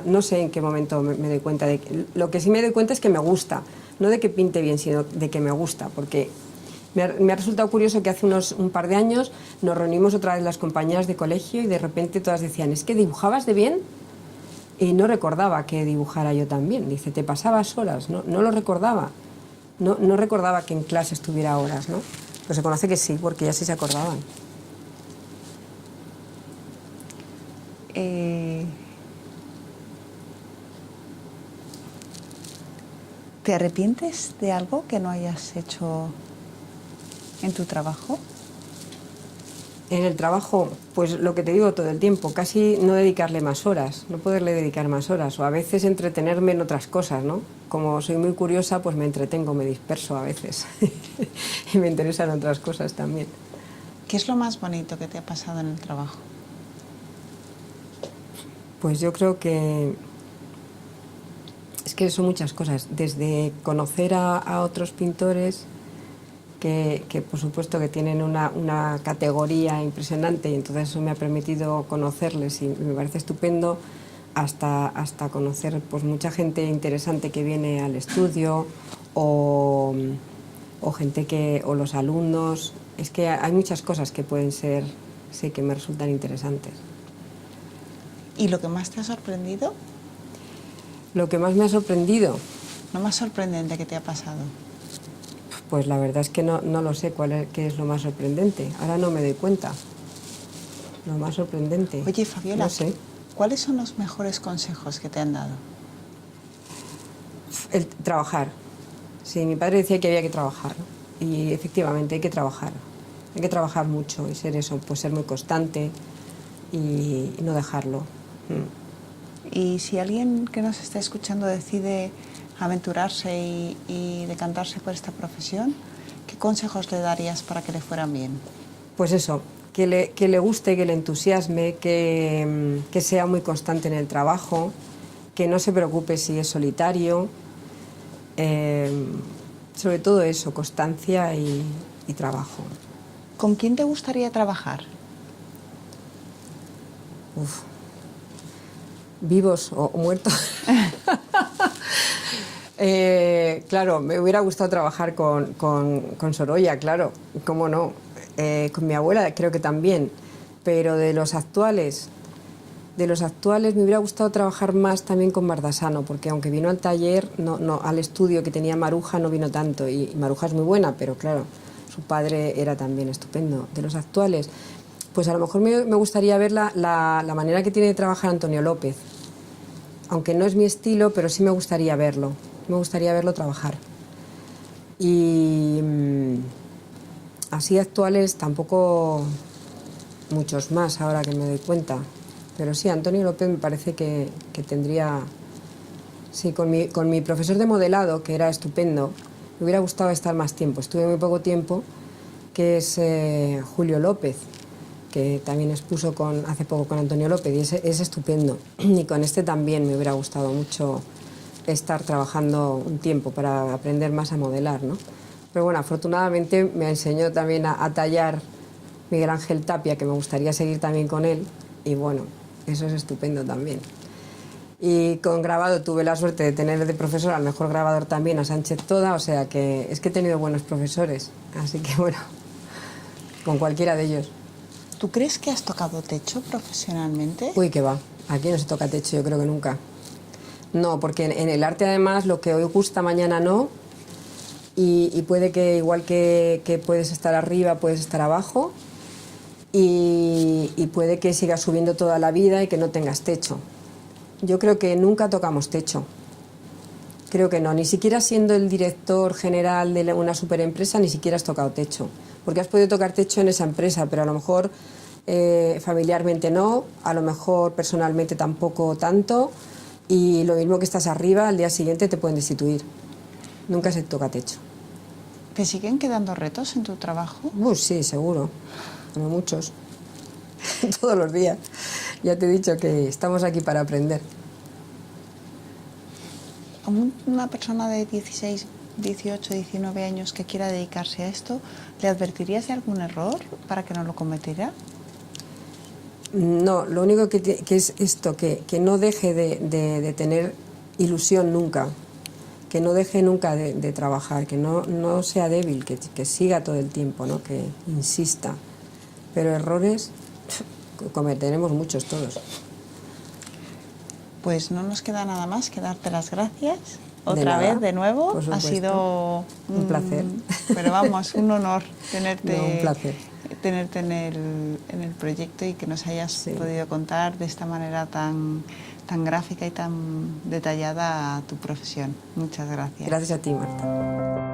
no sé en qué momento me doy cuenta de que... Lo que sí me doy cuenta es que me gusta, no de que pinte bien, sino de que me gusta, porque me ha resultado curioso que hace un par de años nos reunimos otra vez las compañeras de colegio y de repente todas decían, ¿es que dibujabas de bien? Y no recordaba que dibujara yo también. Dice, ¿te pasabas horas? No lo recordaba. No recordaba que en clase estuviera horas, ¿no? Pero se conoce que sí, porque ya sí se acordaban. ¿Te arrepientes de algo que no hayas hecho en tu trabajo? En el trabajo, pues lo que te digo todo el tiempo, casi no dedicarle más horas, no poderle dedicar más horas, o a veces entretenerme en otras cosas, ¿no? Como soy muy curiosa, pues me entretengo, me disperso a veces y me interesan otras cosas también. ¿Qué es lo más bonito que te ha pasado en el trabajo? Pues yo creo que es que son muchas cosas, desde conocer a otros pintores que por supuesto que tienen una categoría impresionante y entonces eso me ha permitido conocerles y me parece estupendo, hasta conocer pues mucha gente interesante que viene al estudio o gente o los alumnos. Es que hay muchas cosas que pueden ser, sí, que me resultan interesantes. ¿Y lo que más te ha sorprendido? Lo que más me ha sorprendido. Lo más sorprendente que te ha pasado. Pues la verdad es que no lo sé qué es lo más sorprendente. Ahora no me doy cuenta. Lo más sorprendente. Oye, Fabiola, no sé. ¿Cuáles son los mejores consejos que te han dado? El trabajar. Sí, mi padre decía que había que trabajar. Y efectivamente hay que trabajar. Hay que trabajar mucho y ser eso, pues ser muy constante y no dejarlo. Y si alguien que nos está escuchando decide aventurarse y decantarse por esta profesión, ¿qué consejos le darías para que le fueran bien? Pues eso, que le guste, que le entusiasme, que sea muy constante en el trabajo, que no se preocupe si es solitario, sobre todo eso, constancia y trabajo. ¿Con quién te gustaría trabajar? Uf. ¿Vivos o muertos? Claro, me hubiera gustado trabajar con Sorolla, claro, cómo no. Con mi abuela creo que también, pero de los actuales me hubiera gustado trabajar más también con Bardasano, porque aunque vino al taller, al estudio que tenía Maruja no vino tanto, y Maruja es muy buena, pero claro, su padre era también estupendo. De los actuales, pues a lo mejor me gustaría ver la manera que tiene de trabajar Antonio López, aunque no es mi estilo, pero sí me gustaría verlo trabajar. Y así actuales tampoco muchos más ahora que me doy cuenta, pero sí, Antonio López me parece que tendría... Sí, con mi profesor de modelado, que era estupendo, me hubiera gustado estar más tiempo, estuve muy poco tiempo, que es Julio López, que también expuso hace poco con Antonio López, y es estupendo. Y con este también me hubiera gustado mucho estar trabajando un tiempo para aprender más a modelar, ¿no? Pero bueno, afortunadamente me enseñó también a tallar Miguel Ángel Tapia, que me gustaría seguir también con él, y bueno, eso es estupendo también. Y con grabado tuve la suerte de tener de profesor al mejor grabador también, a Sánchez Toda, o sea que es que he tenido buenos profesores, así que bueno, con cualquiera de ellos. ¿Tú crees que has tocado techo profesionalmente? Uy, que va, aquí no se toca techo, yo creo que nunca. No, porque en el arte además lo que hoy gusta mañana no, y puede que igual que puedes estar arriba, puedes estar abajo, y puede que sigas subiendo toda la vida y que no tengas techo. yo creo que nunca tocamos techo. Creo que no, ni siquiera siendo el director general de una superempresa, ni siquiera has tocado techo. Porque has podido tocar techo en esa empresa, pero a lo mejor familiarmente no, a lo mejor personalmente tampoco tanto, y lo mismo que estás arriba, al día siguiente te pueden destituir. Nunca se toca techo. ¿Te siguen quedando retos en tu trabajo? Sí, seguro, como muchos, todos los días. Ya te he dicho que estamos aquí para aprender. Una persona de 16, 18, 19 años que quiera dedicarse a esto, ¿le advertirías de algún error para que no lo cometiera? No, lo único que es esto, que no deje de tener ilusión nunca, que no deje nunca de trabajar, que no sea débil, que siga todo el tiempo, ¿no? Que insista. Pero errores cometeremos muchos todos. Pues no nos queda nada más que darte las gracias otra vez de nuevo. Ha sido un placer. Pero vamos, un honor tenerte, un placer. Tenerte en el proyecto y que nos hayas podido contar de esta manera tan gráfica y tan detallada tu profesión. Muchas gracias. Gracias a ti, Marta.